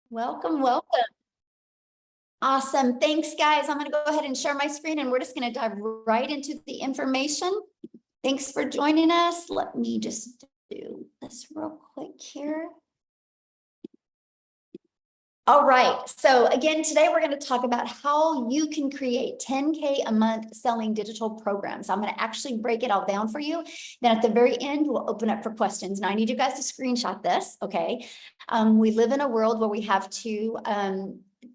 Welcome, welcome. Awesome. Thanks, guys. I'm going to go ahead and share my screen and we're just going to dive right into the information. Thanks for joining us. Let me just do this real quick here. All right. So again, today we're going to talk about how you can create 10K a month selling digital programs. I'm going to actually break it all down for you. Then at the very end, we'll open up for questions. Now I need you guys to screenshot this. Okay. We live in a world where we have to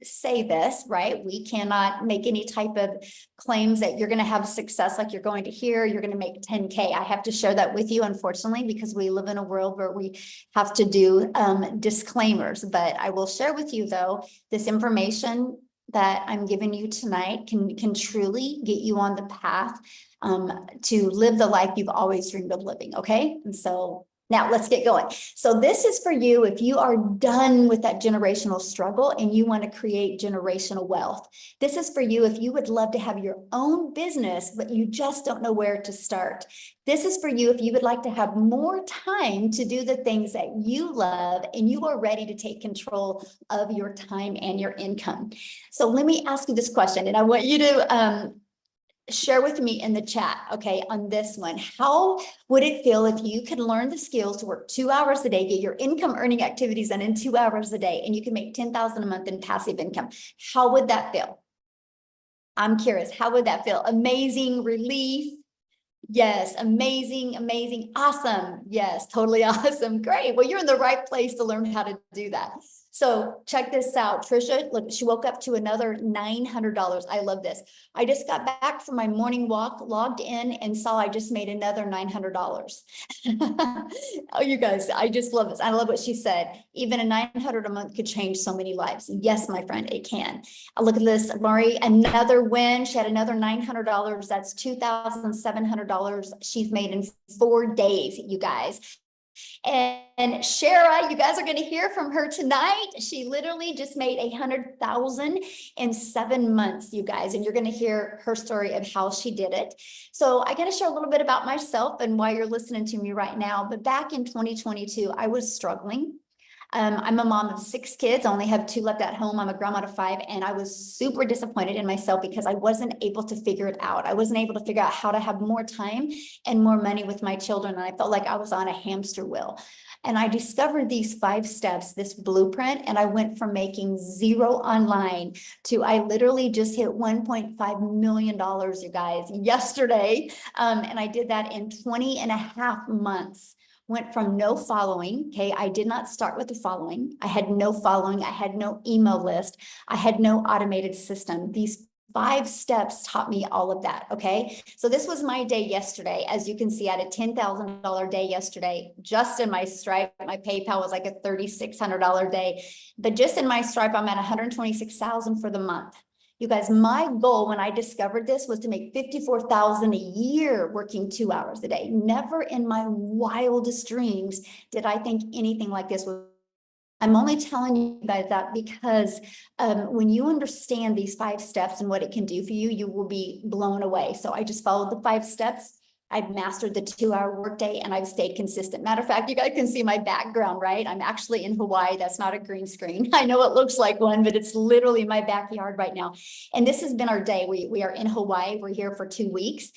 say this, right? We cannot make any type of claims that you're going to have success like you're going to hear, you're going to make 10K. I have to share that with you, unfortunately, because we live in a world where we have to do disclaimers. But I will share with you, though, this information that I'm giving you tonight can truly get you on the path to live the life you've always dreamed of living. Okay. And so now let's get going. So this is for you if you are done with that generational struggle and you want to create generational wealth. This is for you if you would love to have your own business, but you just don't know where to start. This is for you if you would like to have more time to do the things that you love and you are ready to take control of your time and your income. So let me ask you this question, and I want you to share with me in the chat, okay, on this one. How would it feel if you could learn the skills to work 2 hours a day, get your income earning activities done in 2 hours a day, and you can make $10,000 a month in passive income? How would that feel? I'm curious, how would that feel? Amazing, relief? Yes, amazing, amazing, awesome. Yes, totally awesome. Great. Well, you're in the right place to learn how to do that. So check this out. Trisha, look, she woke up to another $900. I love this. I just got back from my morning walk, logged in and saw I just made another $900. Oh, you guys, I just love this. I love what she said. Even a $900 a month could change so many lives. Yes, my friend, it can. Look at this, Lori, another win. She had another $900. That's $2,700 she's made in 4 days, you guys. And Shara, you guys are going to hear from her tonight. She literally just made 100,000 in 7 months, you guys, and you're going to hear her story of how she did it. So I got to share a little bit about myself and why you're listening to me right now. But back in 2022, I was struggling. I'm a mom of 6 kids. I only have 2 left at home. I'm a grandma of 5, and I was super disappointed in myself because I wasn't able to figure it out. I wasn't able to figure out how to have more time and more money with my children. And I felt like I was on a hamster wheel. And I discovered these 5 steps, this blueprint, and I went from making 0 online to I literally just hit $1.5 million, you guys, yesterday. And I did that in 20 and a half months. Went from no following. Okay. I did not start with the following. I had no following. I had no email list. I had no automated system. These 5 steps taught me all of that. Okay. So this was my day yesterday. As you can see, I had a $10,000 day yesterday, just in my Stripe. My PayPal was like a $3,600 day, but just in my Stripe, I'm at 126,000 for the month. You guys, my goal when I discovered this was to make 54,000 a year working 2 hours a day. Never in my wildest dreams did I think anything like this was. I'm only telling you guys that because when you understand these 5 steps and what it can do for you, you will be blown away. So I just followed the 5 steps. I've mastered the 2-hour workday and I've stayed consistent. Matter of fact, you guys can see my background, right? I'm actually in Hawaii. That's not a green screen. I know it looks like one, but it's literally my backyard right now. And this has been our day. We are in Hawaii. We're here for 2 weeks.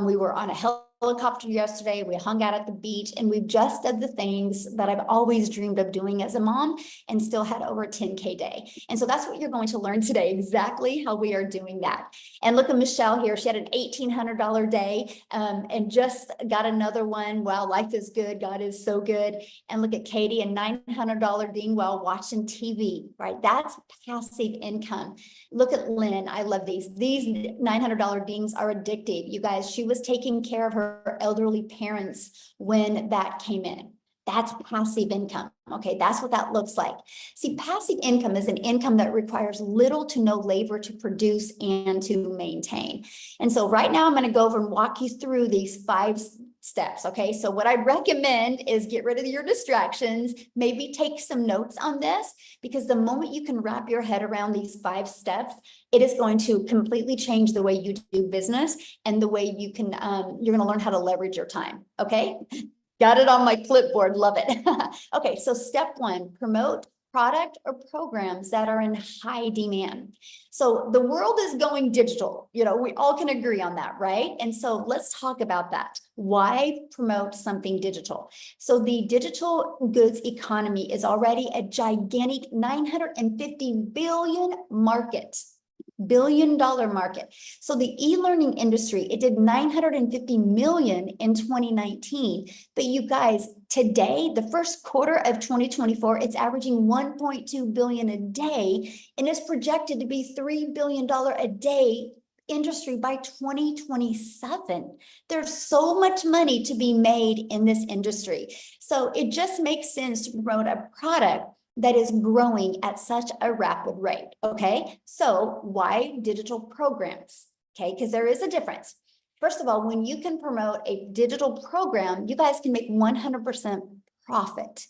We were on a helicopter yesterday. We hung out at the beach and we've just done the things that I've always dreamed of doing as a mom and still had over a 10K day. And so that's what you're going to learn today, exactly how we are doing that. And look at Michelle here. She had an $1,800 day and just got another one. Wow, life is good. God is so good. And look at Katie, a $900 ding while watching TV, right? That's passive income. Look at Lynn. I love these. These $900 dings are addictive. You guys, she was taking care of her elderly parents when that came in. That's passive income. Okay, that's what that looks like. See, passive income is an income that requires little to no labor to produce and to maintain. And so right now I'm going to go over and walk you through these 5 steps. Okay, so what I recommend is get rid of your distractions, maybe take some notes on this, because the moment you can wrap your head around these 5 steps, it is going to completely change the way you do business and the way you can, you're going to learn how to leverage your time. Okay. Got it on my clipboard. Love it. Okay. So step 1, promote product or programs that are in high demand. So the world is going digital. You know, we all can agree on that, right? And so let's talk about that. Why promote something digital? So the digital goods economy is already a gigantic 950 billion market. $1 billion market. So the e-learning industry, it did 950 million in 2019. But you guys, today, the first quarter of 2024, it's averaging 1.2 billion a day, and it's projected to be $3 billion a day industry by 2027. There's so much money to be made in this industry. So it just makes sense to promote a product that is growing at such a rapid rate, okay? So why digital programs, okay? Because there is a difference. First of all, when you can promote a digital program, you guys can make 100% profit,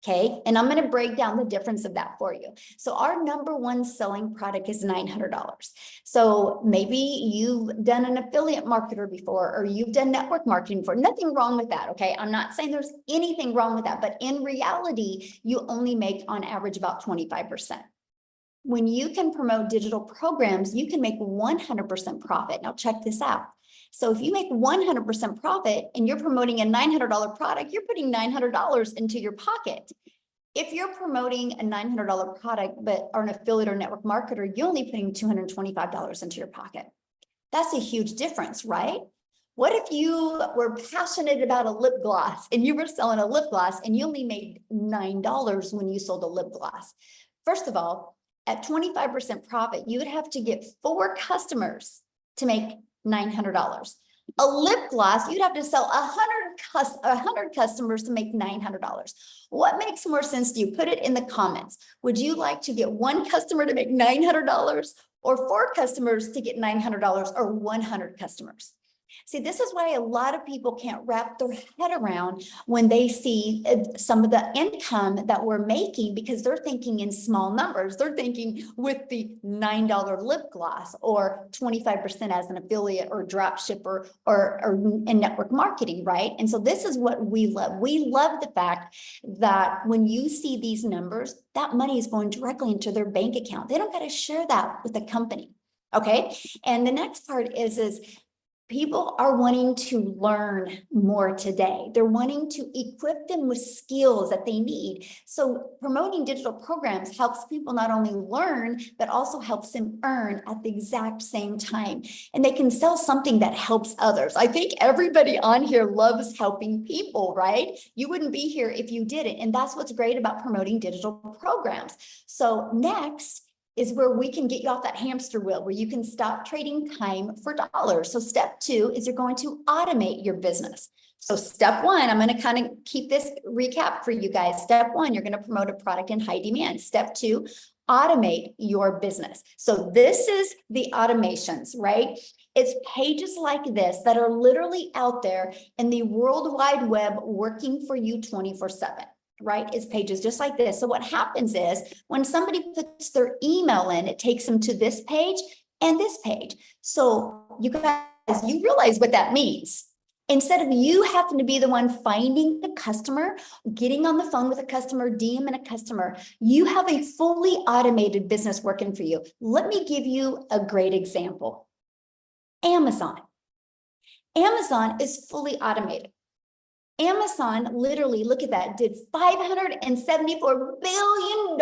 okay? And I'm gonna break down the difference of that for you. So our number one selling product is $900. So maybe you've done an affiliate marketer before, or you've done network marketing before. Nothing wrong with that, okay? I'm not saying there's anything wrong with that, but in reality, you only make on average about 25%. When you can promote digital programs, you can make 100% profit. Now check this out. So if you make 100% profit and you're promoting a $900 product, you're putting $900 into your pocket. If you're promoting a $900 product, but are an affiliate or network marketer, you're only putting $225 into your pocket. That's a huge difference, right? What if you were passionate about a lip gloss and you were selling a lip gloss and you only made $9 when you sold a lip gloss? First of all, at 25% profit, you would have to get 4 customers to make $900. A lip gloss, you'd have to sell 100 customers to make $900. What makes more sense to you? Put it in the comments. Would you like to get 1 customer to make $900, or 4 customers to get $900, or 100 customers? See, this is why a lot of people can't wrap their head around when they see some of the income that we're making, because they're thinking in small numbers. They're thinking with the $9 lip gloss, or 25% as an affiliate or drop shipper, or in network marketing, right? And so this is what we love. We love the fact that when you see these numbers, that money is going directly into their bank account. They don't got to share that with the company, okay? And the next part is people are wanting to learn more today. They're wanting to equip them with skills that they need. So promoting digital programs helps people not only learn, but also helps them earn at the exact same time. And they can sell something that helps others. I think everybody on here loves helping people, right? You wouldn't be here if you didn't. And that's what's great about promoting digital programs. So next is where we can get you off that hamster wheel, where you can stop trading time for dollars. So step 2 is you're going to automate your business. So step 1, I'm going to kind of keep this recap for you guys. Step 1, you're going to promote a product in high demand. Step 2, automate your business. So this is the automations, right? It's pages like this that are literally out there in the World Wide Web working for you 24/7. Right? It's pages just like this. So what happens is when somebody puts their email in, it takes them to this page and this page. So you guys, you realize what that means. Instead of you having to be the one finding the customer, getting on the phone with a customer, DMing a customer, you have a fully automated business working for you. Let me give you a great example. Amazon. Amazon is fully automated. Amazon literally, look at that, did $574 billion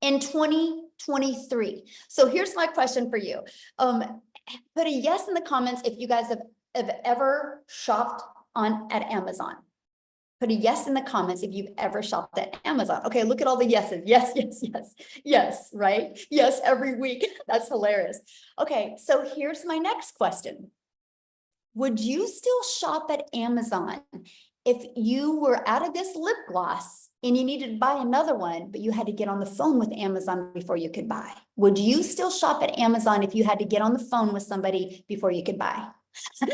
in 2023. So here's my question for you. Put a yes in the comments if you guys have ever shopped at Amazon. Put a yes in the comments if you've ever shopped at Amazon. Okay, look at all the yeses. Yes, yes, yes, yes, right? Yes, every week. That's hilarious. Okay, so here's my next question. Would you still shop at Amazon if you were out of this lip gloss and you needed to buy another one, but you had to get on the phone with Amazon before you could buy? Would you still shop at Amazon if you had to get on the phone with somebody before you could buy?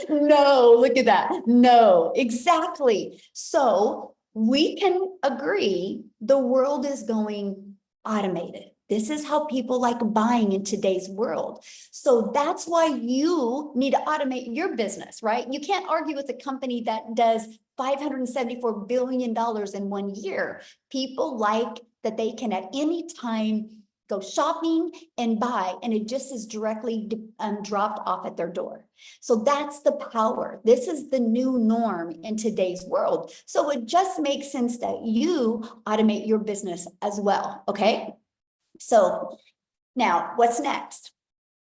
No, look at that. No, exactly. So we can agree the world is going automated. This is how people like buying in today's world. So that's why you need to automate your business, right? You can't argue with a company that does $574 billion in 1 year. People like that they can at any time go shopping and buy, and it just is directly dropped off at their door. So that's the power. This is the new norm in today's world. So it just makes sense that you automate your business as well, okay? So now what's next?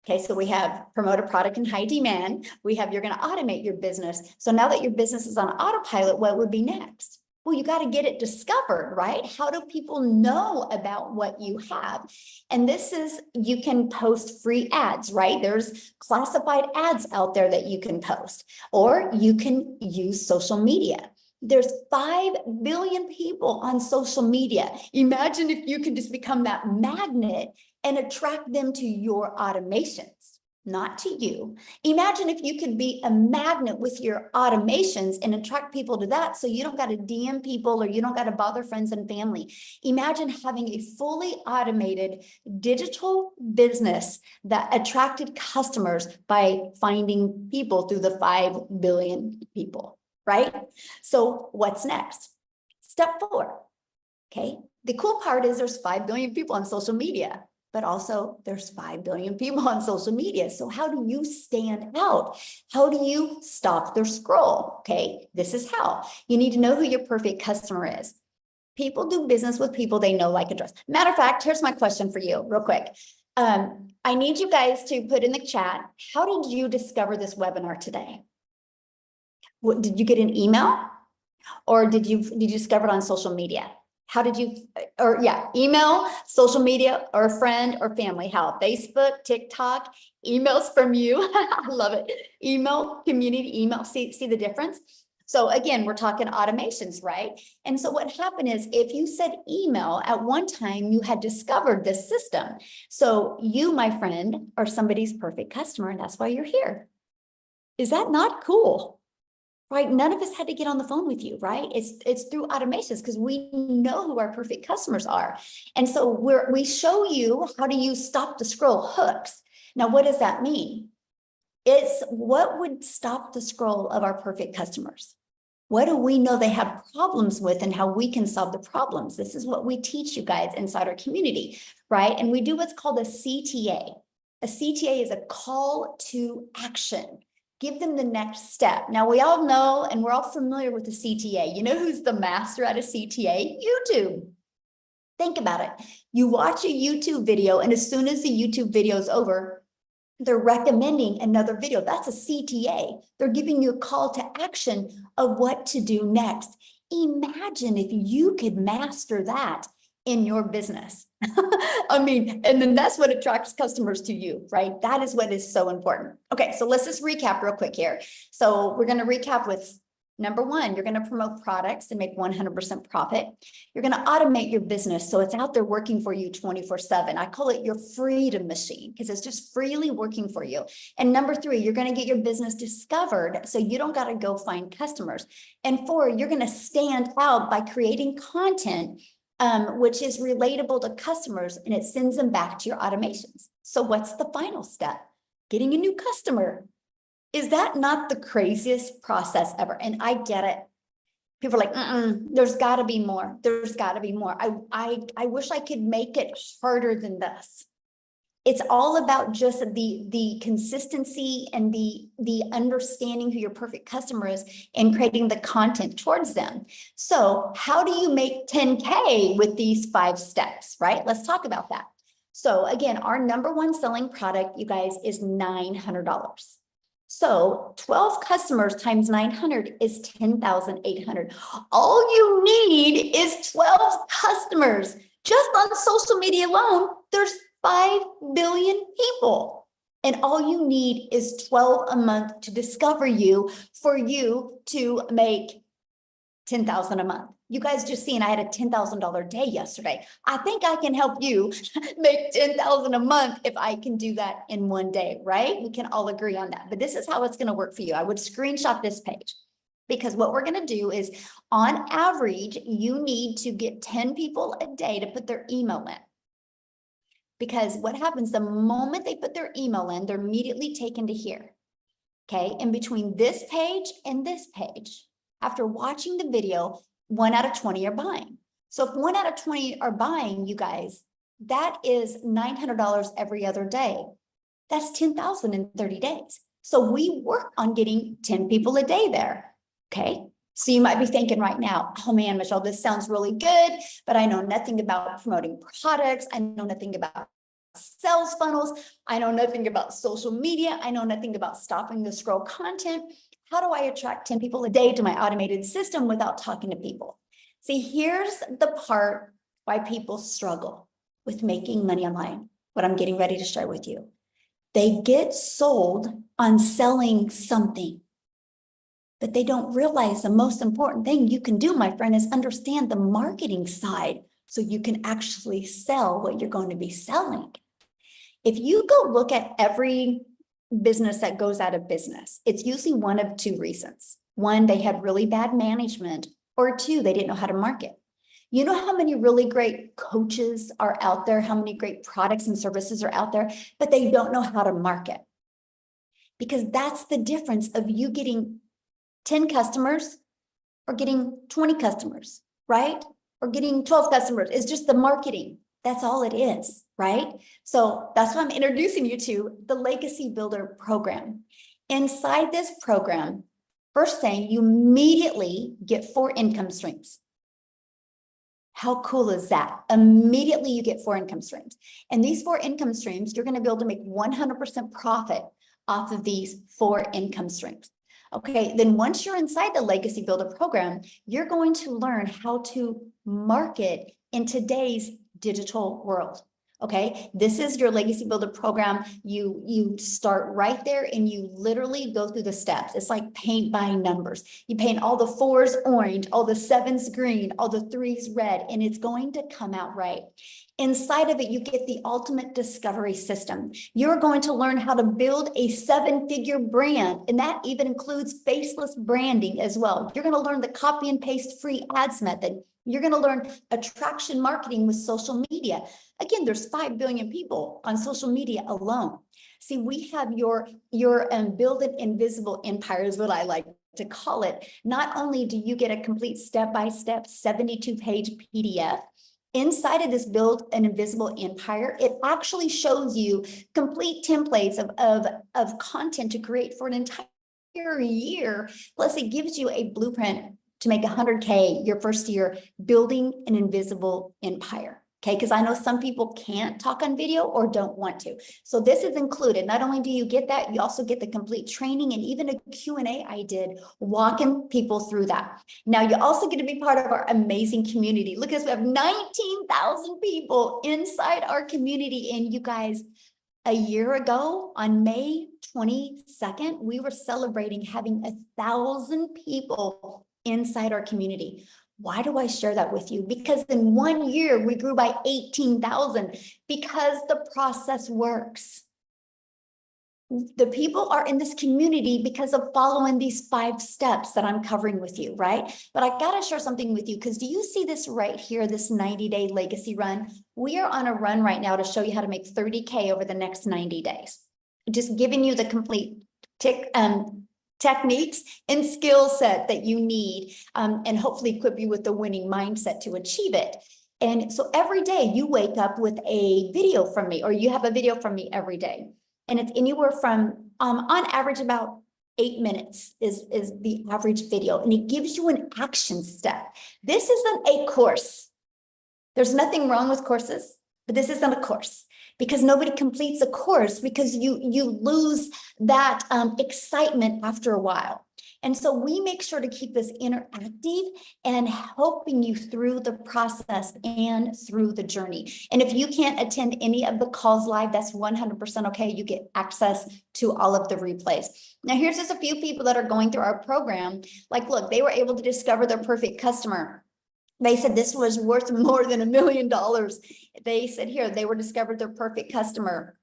Okay, so we have promote a product in high demand. We have you're going to automate your business. So now that your business is on autopilot, what would be next? Well, you got to get it discovered, right? How do people know about what you have? And this is, you can post free ads, right? There's classified ads out there that you can post, or you can use social media. There's 5 billion people on social media. Imagine if you could just become that magnet and attract them to your automations, not to you. Imagine if you could be a magnet with your automations and attract people to that, so you don't got to DM people or you don't got to bother friends and family. Imagine having a fully automated digital business that attracted customers by finding people through the 5 billion people, right? So what's next? Step 4, okay? The cool part is there's 5 billion people on social media, but also there's 5 billion people on social media. So how do you stand out? How do you stop their scroll? Okay, this is how. You need to know who your perfect customer is. People do business with people they know, like, and trust. Matter of fact, here's my question for you real quick. I need you guys to put in the chat, how did you discover this webinar today? What, did you get an email, or did you discover it on social media? How did you, or yeah, email, social media, or a friend or family? How? Facebook, TikTok, emails from you. I love it. Email, community email. See the difference? So again, we're talking automations, right? And so what happened is, if you said email at one time, you had discovered this system. So you, my friend, are somebody's perfect customer, and that's why you're here. Is that not cool? Right? None of us had to get on the phone with you, right? It's through automations, because we know who our perfect customers are. And so we show you how to use stop the scroll hooks. Now, what does that mean? It's what would stop the scroll of our perfect customers. What do we know they have problems with, and how we can solve the problems? This is what we teach you guys inside our community, right? And we do what's called a CTA. A CTA is a call to action. Give them the next step. Now, we all know, and we're all familiar with the CTA. You know who's the master at a CTA? YouTube. Think about it. You watch a YouTube video, and as soon as the YouTube video is over, they're recommending another video. That's a CTA. They're giving you a call to action of what to do next. Imagine if you could master that in your business. I mean, and then that's what attracts customers to you, right? That is what is so important. Okay, so let's just recap real quick here. So we're going to recap with number 1, you're going to promote products and make 100% profit. You're going to automate your business so it's out there working for you 24/7. I call it your freedom machine, because it's just freely working for you. And number 3, you're going to get your business discovered so you don't got to go find customers. And 4, you're going to stand out by creating content which is relatable to customers, and it sends them back to your automations. So what's the final step? Getting a new customer. Is that not the craziest process ever? And I get it. People are like, there's got to be more. There's got to be more. I wish I could make it harder than this. It's all about just the consistency and the understanding who your perfect customer is and creating the content towards them. So how do you make 10K with these 5 steps, right? Let's talk about that. So again, our number 1 selling product, you guys, is $900. So 12 customers times 900 is 10,800. All you need is 12 customers. Just on social media alone, there's 5 billion people. And all you need is 12 a month to discover you, for you to make 10,000 a month. You guys just seen I had a $10,000 day yesterday. I think I can help you make 10,000 a month if I can do that in one day, right? We can all agree on that. But this is how it's going to work for you. I would screenshot this page, because what we're going to do is, on average, you need to get 10 people a day to put their email in. Because what happens the moment they put their email in, they're immediately taken to here. Okay, in between this page and this page, after watching the video, 1 out of 20 are buying. So if 1 out of 20 are buying, you guys, that is $900 every other day. That's 10,000 in 30 days. So we work on getting 10 people a day there. Okay. So you might be thinking right now, oh man, Michelle, this sounds really good, but I know nothing about promoting products. I know nothing about sales funnels. I know nothing about social media. I know nothing about stopping the scroll content. How do I attract 10 people a day to my automated system without talking to people? See, here's the part why people struggle with making money online, what I'm getting ready to share with you. They get sold on selling something, but they don't realize the most important thing you can do, my friend, is understand the marketing side so you can actually sell what you're going to be selling. If you go look at every business that goes out of business, it's usually one of two reasons. One, they had really bad management, or two, they didn't know how to market. You know how many really great coaches are out there, how many great products and services are out there, but they don't know how to market. Because that's the difference of you getting 10 customers or getting 20 customers, right? Or getting 12 customers. It's just the marketing. That's all it is, right? So that's why I'm introducing you to the Legacy Builder program. Inside this program, first thing, you immediately get 4 income streams. How cool is that? Immediately you get 4 income streams. And these 4 income streams, you're going to be able to make 100% profit off of these 4 income streams. Okay, then once you're inside the Legacy Builder program, you're going to learn how to market in today's digital world. Okay, this is your Legacy Builder program. You start right there and you literally go through the steps. It's like paint by numbers. You paint all the 4s orange, all the 7s green, all the 3s red, and it's going to come out right. Inside of it, you get the ultimate discovery system. You're going to learn how to build a 7-figure brand, and that even includes faceless branding as well. You're going to learn the copy and paste free ads method. You're going to learn attraction marketing with social media. Again, there's 5 billion people on social media alone. See, we have your build an invisible empire is what I like to call it. Not only do you get a complete step-by-step 72-page PDF, inside of this build an invisible empire, it actually shows you complete templates of content to create for an entire year. Plus it gives you a blueprint to make 100K your first year building an invisible empire. Okay, because I know some people can't talk on video or don't want to. So this is included. Not only do you get that, you also get the complete training and even a Q&A I did walking people through that. Now you also get to be part of our amazing community. Look at this, we have 19,000 people inside our community. And you guys, a year ago on May 22nd, we were celebrating having 1,000 people inside our community. Why do I share that with you? Because in 1 year, we grew by 18,000 because the process works. The people are in this community because of following these 5 steps that I'm covering with you, right? But I got to share something with you because do you see this right here, this 90-day legacy run? We are on a run right now to show you how to make 30K over the next 90 days. Just giving you the complete techniques and skill set that you need and hopefully equip you with the winning mindset to achieve it. And so every day you wake up with a video from me, or you have a video from me every day. And it's anywhere from, on average, about 8 minutes is the average video. And it gives you an action step. This isn't a course. There's nothing wrong with courses, but this isn't a course. Because nobody completes a course because you lose that excitement after a while. And so we make sure to keep this interactive and helping you through the process and through the journey. And if you can't attend any of the calls live, that's 100% okay. You get access to all of the replays. Now, here's just a few people that are going through our program. Like, look, they were able to discover their perfect customer. They said this was worth more than $1 million. They said here, they were discovered their perfect customer.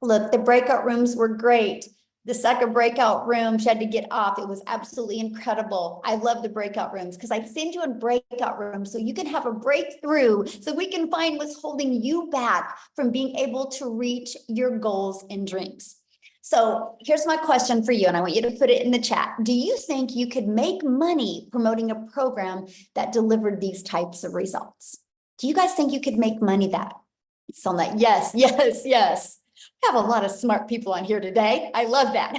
Look, the breakout rooms were great. The second breakout room, she had to get off. It was absolutely incredible. I love the breakout rooms because I send you in breakout rooms so you can have a breakthrough, so we can find what's holding you back from being able to reach your goals and dreams. So here's my question for you, and I want you to put it in the chat. Do you think you could make money promoting a program that delivered these types of results? Do you guys think you could make money that? So that, yes, yes, yes. We have a lot of smart people on here today. I love that.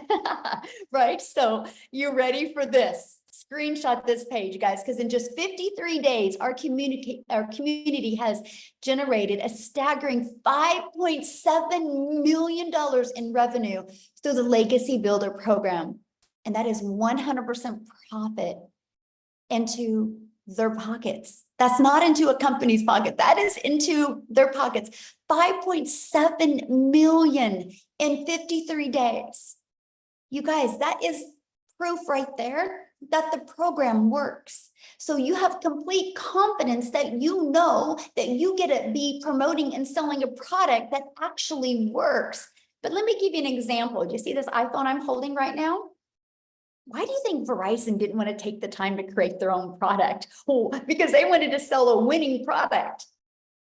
Right? So you ready for this? Screenshot this page, guys, because in just 53 days, our community has generated a staggering $5.7 million in revenue through the Legacy Builder program. And that is 100% profit into their pockets. That's not into a company's pocket. That is into their pockets. 5.7 million in 53 days. You guys, that is proof right there that the program works. So you have complete confidence that you know that you get to be promoting and selling a product that actually works. But let me give you an example. Do you see this iPhone I'm holding right now? Why do you think Verizon didn't want to take the time to create their own product? Oh, because they wanted to sell a winning product.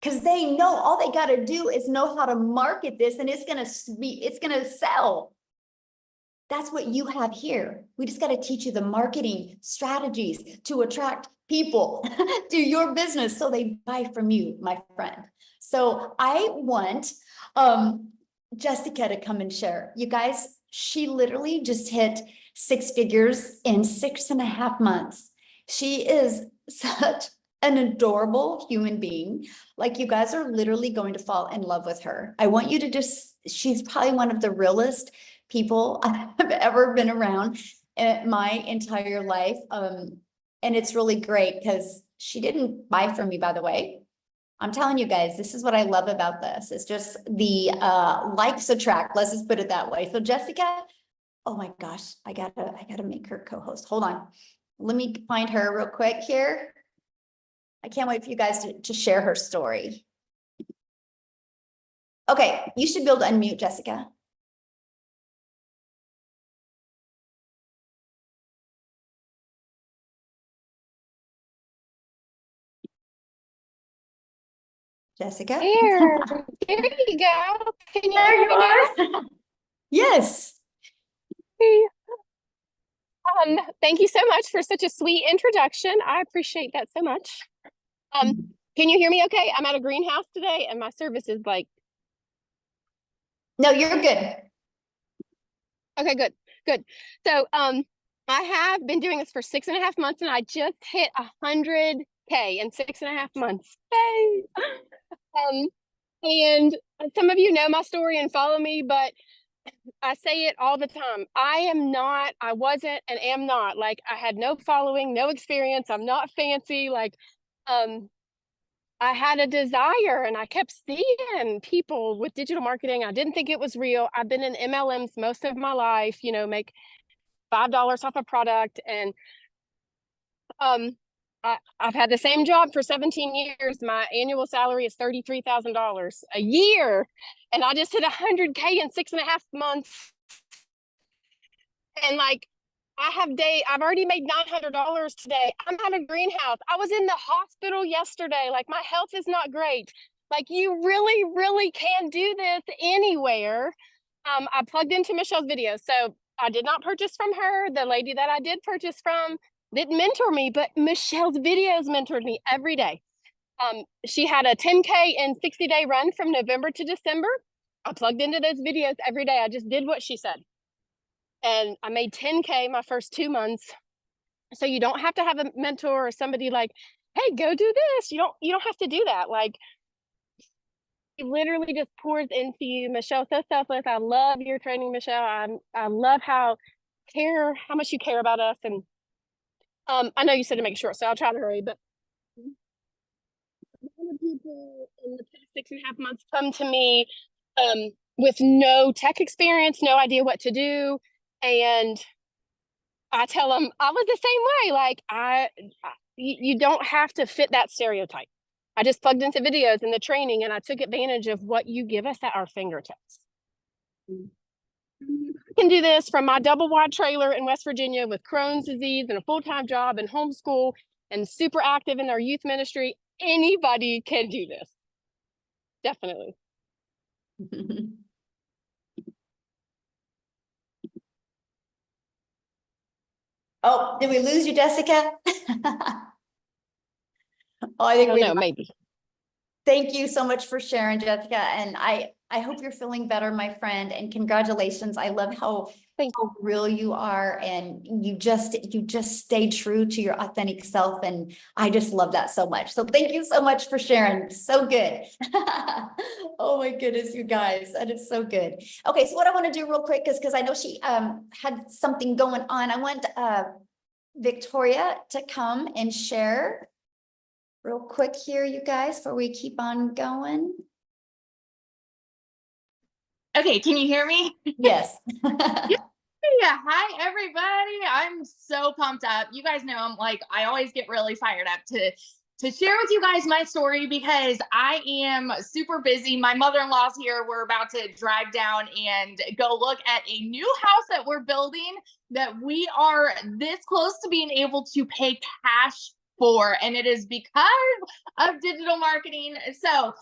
Because they know all they got to do is know how to market this, and it's gonna sell. That's what you have here. We just got to teach you the marketing strategies to attract people to your business so they buy from you, my friend. So I want Jessica to come and share. You guys, she literally just hit 6 figures in 6.5 months. She is such an adorable human being. Like, you guys are literally going to fall in love with her. I want you to she's probably one of the realest people I've ever been around in my entire life. And it's really great because she didn't buy from me, by the way. I'm telling you guys, this is what I love about this. It's just the likes attract. Let's just put it that way. So Jessica, oh my gosh, I gotta make her co-host. Hold on. Let me find her real quick here. I can't wait for you guys to share her story. Okay, you should be able to unmute, Jessica. Jessica? There you go. Can you There hear you me now? are. Yes. Hey. Thank you so much for such a sweet introduction. I appreciate that so much. Can you hear me okay? I'm at a greenhouse today and my service is like, No, you're good. okay, good. So, I have been doing this for 6.5 months and I just hit 100K in 6.5 months. Yay! And some of you know my story and follow me, but I say it all the time. I wasn't, and am not. Like, I had no following, no experience. I'm not fancy. Like, I had a desire and I kept seeing people with digital marketing. I didn't think it was real. I've been in MLMs most of my life, make $5 off a product. And I've had the same job for 17 years. My annual salary is $33,000 a year. And I just hit 100K in 6.5 months. And like, I've already made $900 today. I'm at a greenhouse. I was in the hospital yesterday. Like, my health is not great. Like, you really, really can do this anywhere. I plugged into Michelle's video. So I did not purchase from her. The lady that I did purchase from didn't mentor me, but Michelle's videos mentored me every day. She had a 10K and 60-day run from November to December. I plugged into those videos every day. I just did what she said. And I made 10K my first 2 months. So you don't have to have a mentor or somebody like, hey, go do this. You don't have to do that. Like, it literally just pours into you. Michelle's so selfless. I love your training, Michelle. I love how much you care about us. And I know you said to make it short, so I'll try to hurry, but a lot of people in the past 6.5 months come to me with no tech experience, no idea what to do. And I tell them I was the same way. Like, you don't have to fit that stereotype. I just plugged into videos and the training and I took advantage of what you give us at our fingertips. I can do this from my double wide trailer in West Virginia with Crohn's disease and a full-time job and homeschool and super active in our youth ministry. Anybody can do this. Definitely. Oh, did we lose you, Jessica? Oh, I I think don't we know, maybe. Thank you so much for sharing, Jessica. And I hope you're feeling better, my friend, and congratulations. I love Thank how real you are, and you just stay true to your authentic self. And I just love that so much. So thank you so much for sharing. So good. Oh my goodness, you guys, that is so good. Okay, so what I want to do real quick is, because I know she had something going on. I want Victoria to come and share real quick here, you guys, before we keep on going. Okay, can you hear me? Yes. Yeah, hi everybody. I'm so pumped up. You guys know I always get really fired up to share with you guys my story because I am super busy. My mother-in-law's here. We're about to drive down and go look at a new house that we're building that we are this close to being able to pay cash for, and it is because of digital marketing. So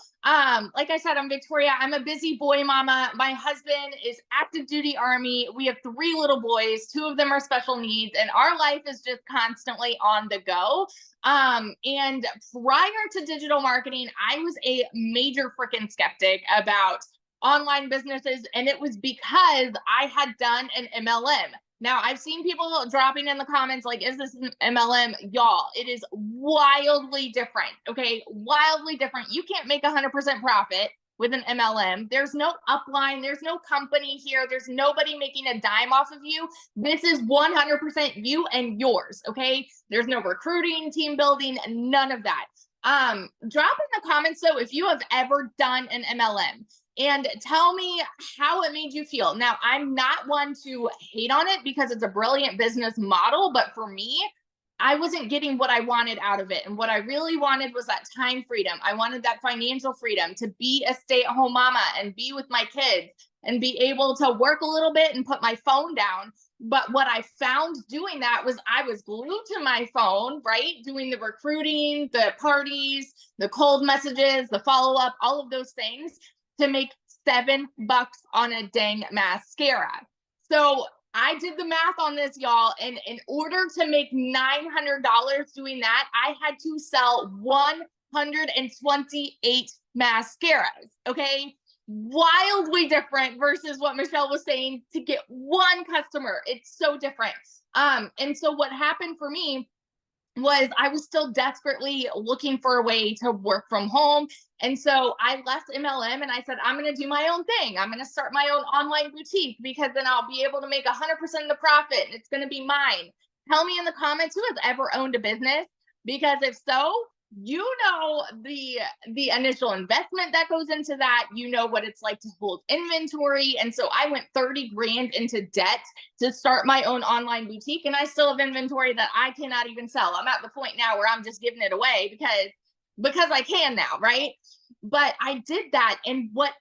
like I said, I'm Victoria. I'm a busy boy mama. My husband is active duty Army. We have 3 little boys. 2 of them are special needs, and our life is just constantly on the go. And prior to digital marketing, I was a major freaking skeptic about online businesses, and it was because I had done an MLM. Now, I've seen people dropping in the comments like, is this an MLM? Y'all, it is wildly different, okay? Wildly different. You can't make 100% profit with an MLM. There's no upline. There's no company here. There's nobody making a dime off of you. This is 100% you and yours, okay? There's no recruiting, team building, none of that. Drop in the comments, though, if you have ever done an MLM. And tell me how it made you feel. Now, I'm not one to hate on it because it's a brilliant business model, but for me, I wasn't getting what I wanted out of it. And what I really wanted was that time freedom. I wanted that financial freedom to be a stay-at-home mama and be with my kids and be able to work a little bit and put my phone down. But what I found doing that was I was glued to my phone, right? Doing the recruiting, the parties, the cold messages, the follow-up, all of those things to make $7 on a dang mascara. So I did the math on this, y'all. And in order to make $900 doing that, I had to sell 128 mascaras. Okay. Wildly different versus what Michelle was saying to get one customer. It's so different. And so what happened for me was I was still desperately looking for a way to work from home. And so I left MLM and I said, I'm going to do my own thing. I'm going to start my own online boutique because then I'll be able to make 100% of the profit and it's going to be mine. Tell me in the comments who has ever owned a business, because if so, you know the initial investment that goes into that. You know what it's like to hold inventory. And so I went 30 grand into debt to start my own online boutique, and I still have inventory that I cannot even sell. I'm at the point now where I'm just giving it away because I can now, right? But I did that. And what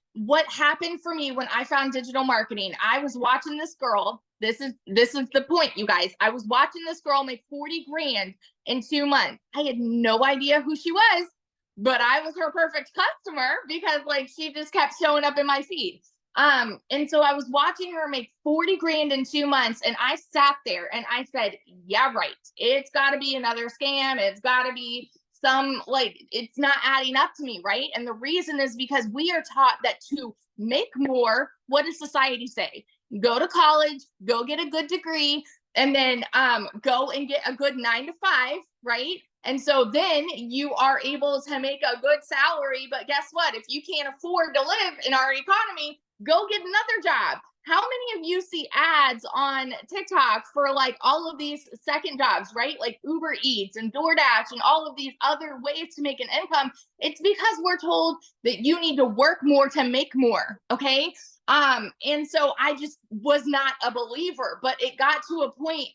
happened for me when I found digital marketing, I was watching this girl. This is the point, you guys. I was watching this girl make 40 grand in 2 months. I had no idea who she was, but I was her perfect customer because she just kept showing up in my feed. And so I was watching her make 40 grand in 2 months, and I sat there and I said, yeah, right. It's gotta be another scam. It's gotta be it's not adding up to me, right? And the reason is because we are taught that to make more, what does society say? Go to college, go get a good degree, and then go and get a good 9 to 5, right? And so then you are able to make a good salary. But guess what? If you can't afford to live in our economy, go get another job. How many of you see ads on TikTok for all of these second jobs, right? Like Uber Eats and DoorDash and all of these other ways to make an income. It's because we're told that you need to work more to make more. Okay. And so I just was not a believer, but it got to a point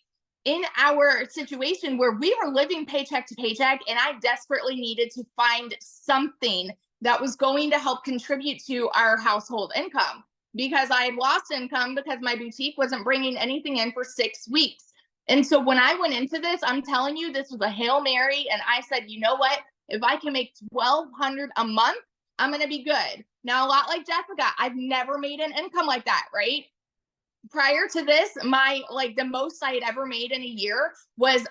in our situation where we were living paycheck to paycheck, and I desperately needed to find something that was going to help contribute to our household income, because I had lost income because my boutique wasn't bringing anything in for 6 weeks. And so when I went into this, I'm telling you, this was a Hail Mary. And I said, you know what? If I can make $1,200 a month, I'm going to be good. Now, a lot like Jessica, I've never made an income like that, right? prior to this, my like the most I had ever made in a year was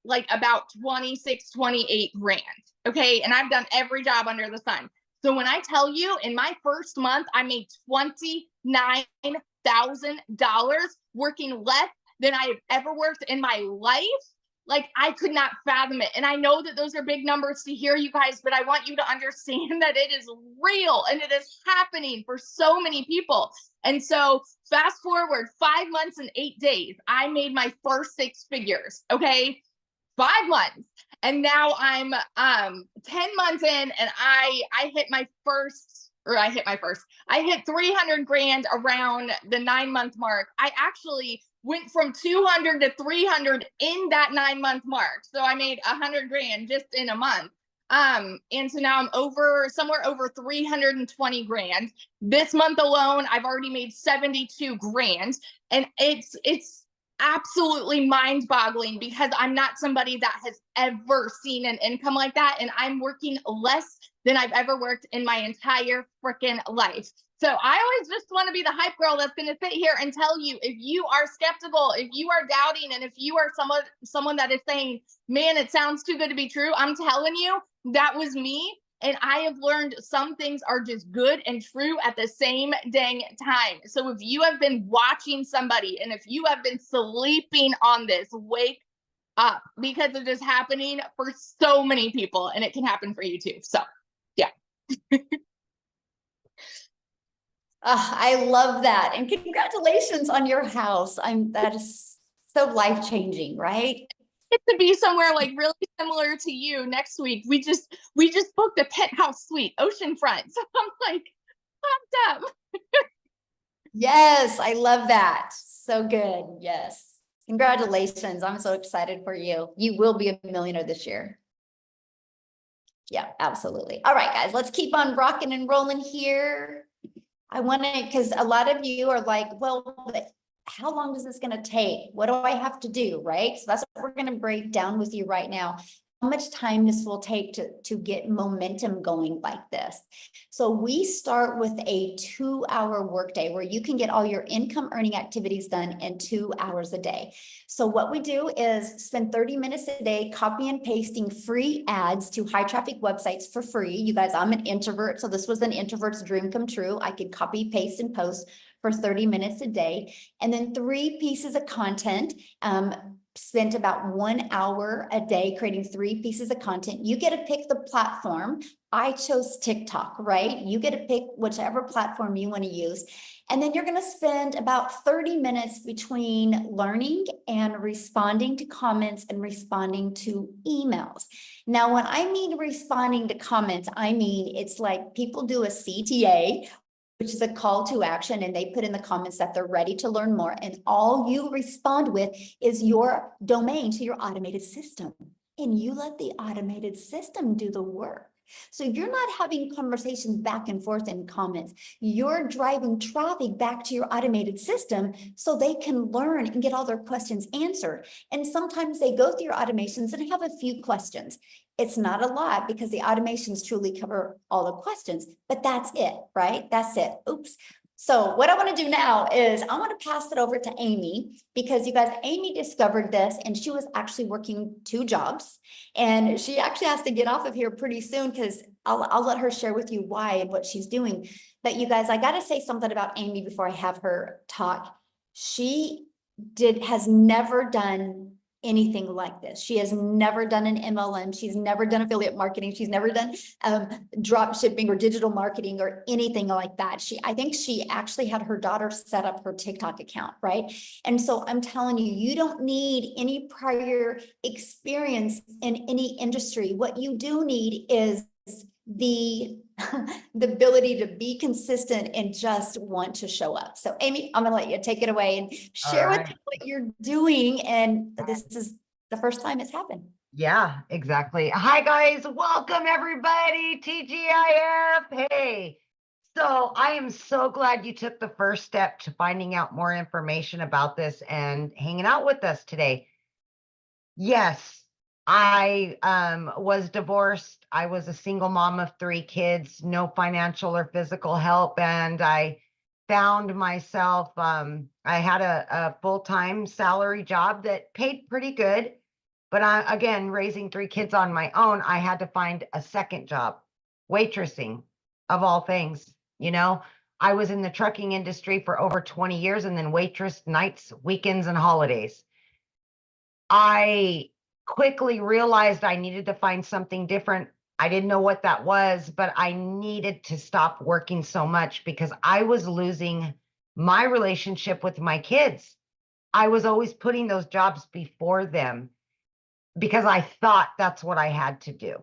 like about 26, 28 grand. Okay. And I've done every job under the sun. So when I tell you in my first month, I made $29,000 working less than I have ever worked in my life. Like I could not fathom it. And I know that those are big numbers to hear, you guys, but I want you to understand that it is real and it is happening for so many people. And so fast forward 5 months and 8 days, I made my first 6 figures. Okay. 5 months. And now I'm 10 months in and I hit my first, I hit 300 grand around the 9-month mark. I actually went from 200 to 300 in that 9-month mark. So I made 100 grand just in a month. And so now I'm somewhere over 320 grand. This month alone, I've already made 72 grand. And it's absolutely mind-boggling because I'm not somebody that has ever seen an income like that, and I'm working less than I've ever worked in my entire freaking life. So I always just want to be the hype girl that's going to sit here and tell you, if you are skeptical, if you are doubting, and if you are someone that is saying, man, it sounds too good to be true, I'm telling you, that was me. And I have learned some things are just good and true at the same dang time. So if you have been watching somebody and if you have been sleeping on this, wake up, because it is happening for so many people and it can happen for you too. So yeah. I love that. And congratulations on your house. That is so life-changing, right? To be somewhere like really similar to you next week. We just booked a penthouse suite, oceanfront. So I'm like pumped up. Yes, I love that. So good. Yes. Congratulations. I'm so excited for you. You will be a millionaire this year. Yeah, absolutely. All right, guys, let's keep on rocking and rolling here. I want to, because a lot of you are like, well, how long is this going to take? What do I have to do? Right. So that's what we're going to break down with you right now. How much time this will take to get momentum going like this. So we start with a 2-hour workday where you can get all your income earning activities done in 2 hours a day. So what we do is spend 30 minutes a day copy and pasting free ads to high traffic websites for free. You guys, I'm an introvert, so this was an introvert's dream come true. I could copy, paste, and post for 30 minutes a day. And then 3 pieces of content, spent about 1 hour a day creating 3 pieces of content. You get to pick the platform. I chose TikTok, right? You get to pick whichever platform you want to use. And then you're going to spend about 30 minutes between learning and responding to comments and responding to emails. Now, when I mean responding to comments, I mean, it's like people do a CTA, which is a call to action, and they put in the comments that they're ready to learn more. And all you respond with is your domain to your automated system. And you let the automated system do the work. So you're not having conversations back and forth in comments. You're driving traffic back to your automated system so they can learn and get all their questions answered. And sometimes they go through your automations and have a few questions. It's not a lot because the automations truly cover all the questions, but that's it, right? That's it. Oops. So what I want to do now is I want to pass it over to Amy, because you guys, Amy discovered this and she was actually working 2 jobs, and she actually has to get off of here pretty soon because I'll let her share with you why and what she's doing. But you guys, I got to say something about Amy before I have her talk. She has never done anything like this. She has never done an MLM. She's never done affiliate marketing. She's never done drop shipping or digital marketing or anything like that. I think she actually had her daughter set up her TikTok account, right? And so I'm telling you, you don't need any prior experience in any industry. What you do need is the ability to be consistent and just want to show up. So Amy, I'm gonna let you take it away and share with me what you're doing. And this is the first time it's happened. Yeah, exactly. Hi guys, welcome everybody, TGIF. Hey, so I am so glad you took the first step to finding out more information about this and hanging out with us today. Yes, I was divorced. I was a single mom of 3 kids, no financial or physical help. And I found myself, I had a full-time salary job that paid pretty good, but again, raising 3 kids on my own, I had to find a second job, waitressing of all things. You know, I was in the trucking industry for over 20 years and then waitress nights, weekends, and holidays. I quickly realized I needed to find something different. I didn't know what that was, but I needed to stop working so much because I was losing my relationship with my kids. I was always putting those jobs before them because I thought that's what I had to do.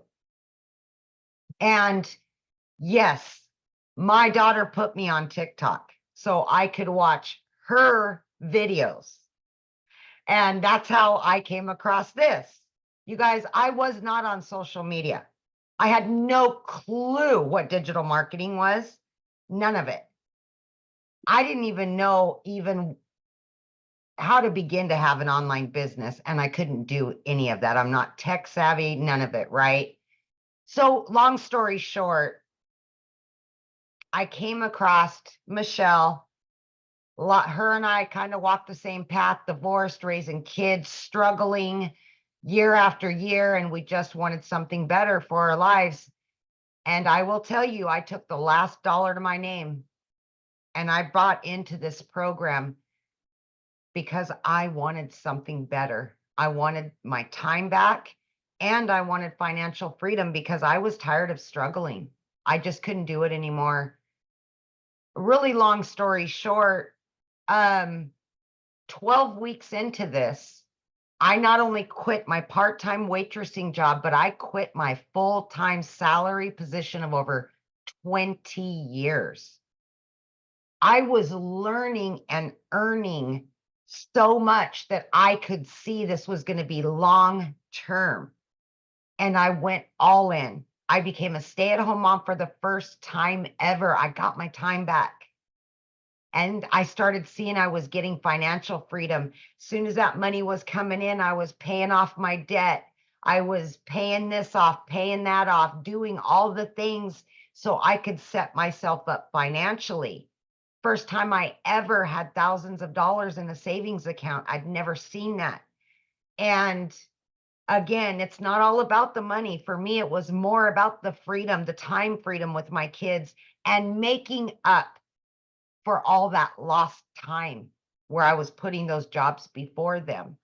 And yes, my daughter put me on TikTok so I could watch her videos. And that's how I came across this. You guys, I was not on social media. I had no clue what digital marketing was. None of it. I didn't even know how to begin to have an online business, and I couldn't do any of that. I'm not tech savvy, none of it, right? So long story short, I came across Michelle. Her and I kind of walked the same path, divorced, raising kids, struggling year after year, and we just wanted something better for our lives. And I will tell you, I took the last dollar to my name and I bought into this program because I wanted something better. I wanted my time back and I wanted financial freedom because I was tired of struggling. I just couldn't do it anymore. Really long story short, 12 weeks into this, I not only quit my part-time waitressing job, but I quit my full-time salary position of over 20 years. I was learning and earning so much that I could see this was going to be long-term. And I went all in. I became a stay-at-home mom for the first time ever. I got my time back. And I started seeing I was getting financial freedom. As soon as that money was coming in, I was paying off my debt. I was paying this off, paying that off, doing all the things so I could set myself up financially. First time I ever had thousands of dollars in a savings account. I'd never seen that. And again, it's not all about the money. For me, it was more about the freedom, the time freedom with my kids and making up for all that lost time where I was putting those jobs before them.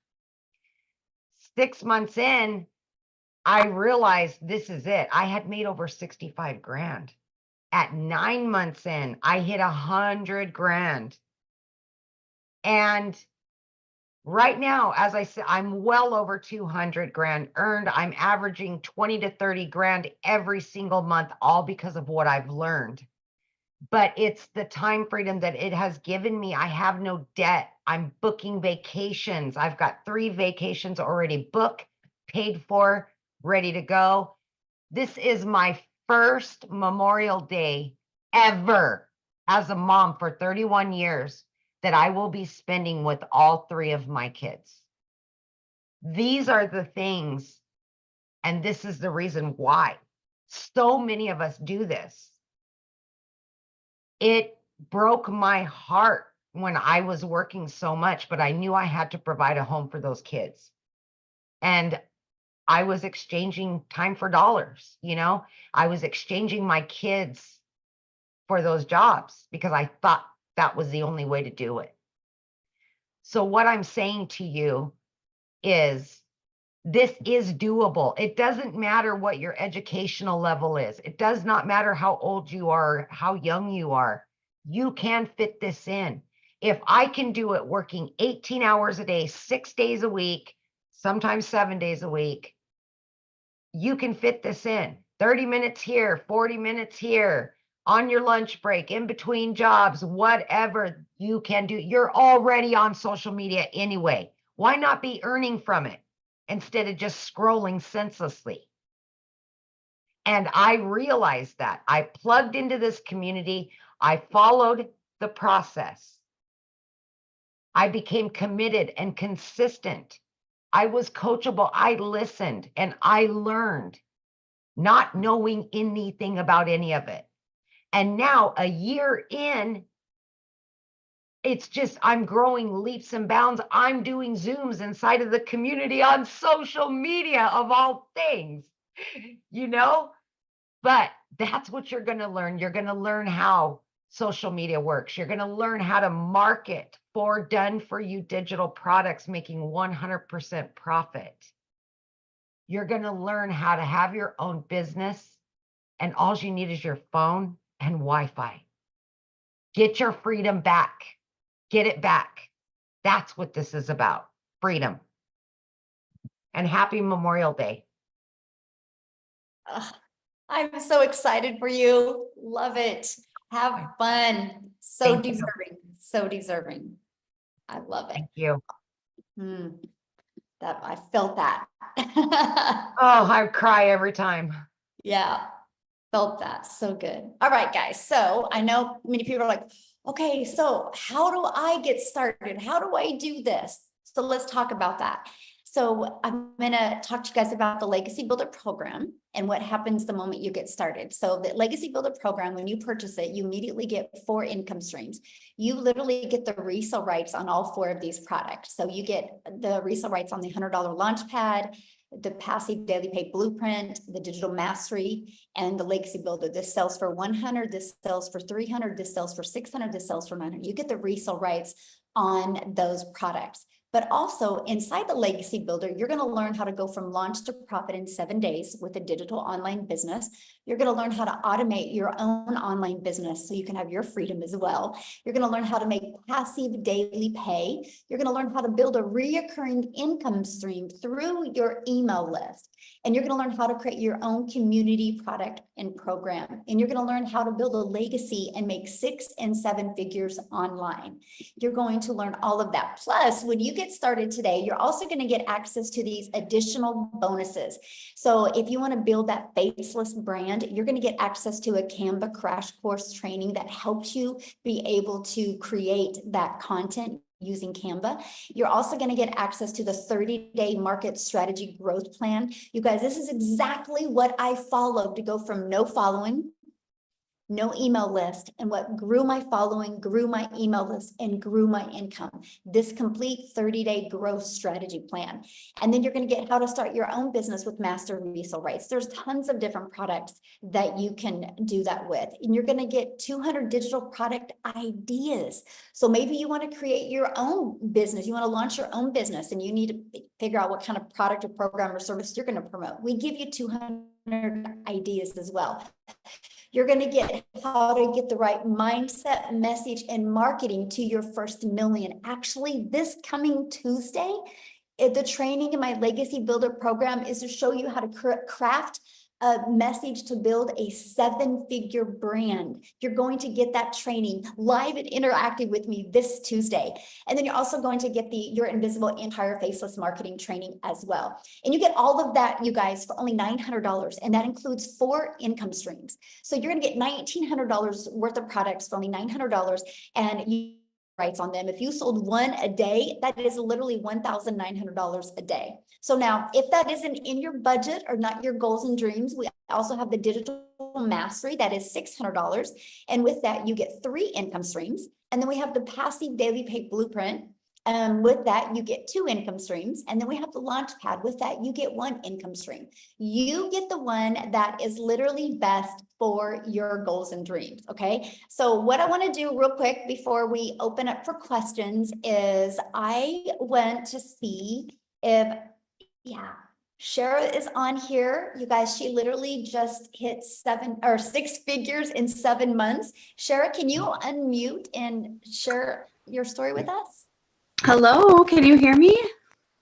6 months in, I realized this is it. I had made over 65 grand. At 9 months in, I hit 100 grand. And right now, as I said, I'm well over 200 grand earned. I'm averaging 20 to 30 grand every single month, all because of what I've learned. But it's the time freedom that it has given me. I have no debt. I'm booking vacations. I've got 3 vacations already booked, paid for, ready to go. This is my first Memorial Day ever as a mom for 31 years that I will be spending with all 3 of my kids. These are the things, and this is the reason why so many of us do this. It broke my heart when I was working so much, but I knew I had to provide a home for those kids. And I was exchanging time for dollars, you know? I was exchanging my kids for those jobs because I thought that was the only way to do it. So what I'm saying to you is this is doable. It doesn't matter what your educational level is. It does not matter how old you are, how young you are. You can fit this in. If I can do it working 18 hours a day, 6 days a week, sometimes 7 days a week, you can fit this in. 30 minutes here, 40 minutes here, on your lunch break, in between jobs, whatever you can do. You're already on social media anyway. Why not be earning from it instead of just scrolling senselessly? And I realized that. I plugged into this community. I followed the process. I became committed and consistent. I was coachable. I listened and I learned, not knowing anything about any of it. And now, a year in, it's just, I'm growing leaps and bounds. I'm doing Zooms inside of the community on social media of all things, you know, but that's what you're going to learn. You're going to learn how social media works. You're going to learn how to market for done for you digital products, making 100% profit. You're going to learn how to have your own business, and all you need is your phone and Wi-Fi. Get your freedom back. Get it back. That's what this is about. Freedom. And happy Memorial Day. Ugh, I'm so excited for you. Love it. Have fun. So Thank you. deserving. So deserving. I love it. Thank you. That I felt that. Oh, I cry every time. Yeah, felt that. So good. All right, guys. So I know many people are like, okay, so how do I get started? How do I do this? So let's talk about that. So I'm going to talk to you guys about the Legacy Builder program and what happens the moment you get started. So the Legacy Builder program, when you purchase it, you immediately get 4 income streams. You literally get the resale rights on all 4 of these products. So you get the resale rights on the $100 launch pad, the passive daily pay blueprint, the digital mastery, and the Legacy Builder. This sells for 100, this sells for 300, this sells for 600, this sells for 900. You get the resale rights on those products. But also inside the Legacy Builder, you're going to learn how to go from launch to profit in 7 days with a digital online business. You're going to learn how to automate your own online business so you can have your freedom as well. You're going to learn how to make passive daily pay. You're going to learn how to build a reoccurring income stream through your email list. And you're going to learn how to create your own community product and program. And you're going to learn how to build a legacy and make 6 and 7 figures online. You're going to learn all of that. Plus, when you get started today, you're also going to get access to these additional bonuses. So if you want to build that faceless brand, you're going to get access to a Canva crash course training that helps you be able to create that content using Canva. You're also going to get access to the 30-day market strategy growth plan. You guys, this is exactly what I followed to go from no following, no email list, and what grew my following, grew my email list, and grew my income. This complete 30-day growth strategy plan. And then you're going to get how to start your own business with master resale rights. There's tons of different products that you can do that with. And you're going to get 200 digital product ideas. So maybe you want to create your own business. You want to launch your own business and you need to figure out what kind of product or program or service you're going to promote. We give you 200 ideas as well. You're going to get how to get the right mindset, message, and marketing to your first million. Actually, this coming Tuesday, the training in my Legacy Builder program is to show you how to craft a message to build a 7-figure brand. You're going to get that training live and interactive with me this Tuesday. And then you're also going to get the Your Invisible Empire Faceless Marketing training as well. And you get all of that, you guys, for only $900. And that includes 4 income streams. So you're going to get $1,900 worth of products for only $900. And you rights on them. If you sold 1 a day, that is literally $1,900 a day. So now, if that isn't in your budget or not your goals and dreams, we also have the digital mastery that is $600. And with that, you get 3 income streams. And then we have the passive daily pay blueprint. With that, you get 2 income streams. And then we have the launch pad. With that, you get 1 income stream. You get the one that is literally best for your goals and dreams. Okay. So what I want to do real quick before we open up for questions is I want to see if, Shara is on here. You guys, she literally just hit 6 figures in 7 months. Shara, can you unmute and share your story with us? Hello, can you hear me?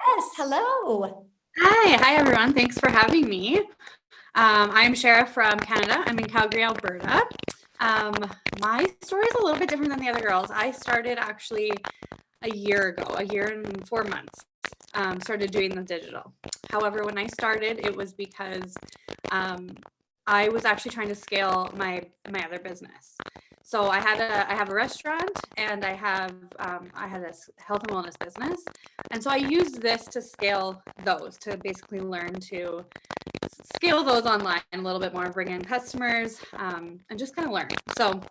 Yes, hello. Hi everyone. Thanks for having me. I'm Shara from Canada. I'm in Calgary, Alberta. My story is a little bit different than the other girls. I started actually a year ago, a year and 4 months, started doing the digital. However, when I started, it was because I was actually trying to scale my other business. So I have a restaurant and I had a health and wellness business. And so I used this to scale those, to basically learn to scale those online a little bit more, bring in customers, and just kind of learn. So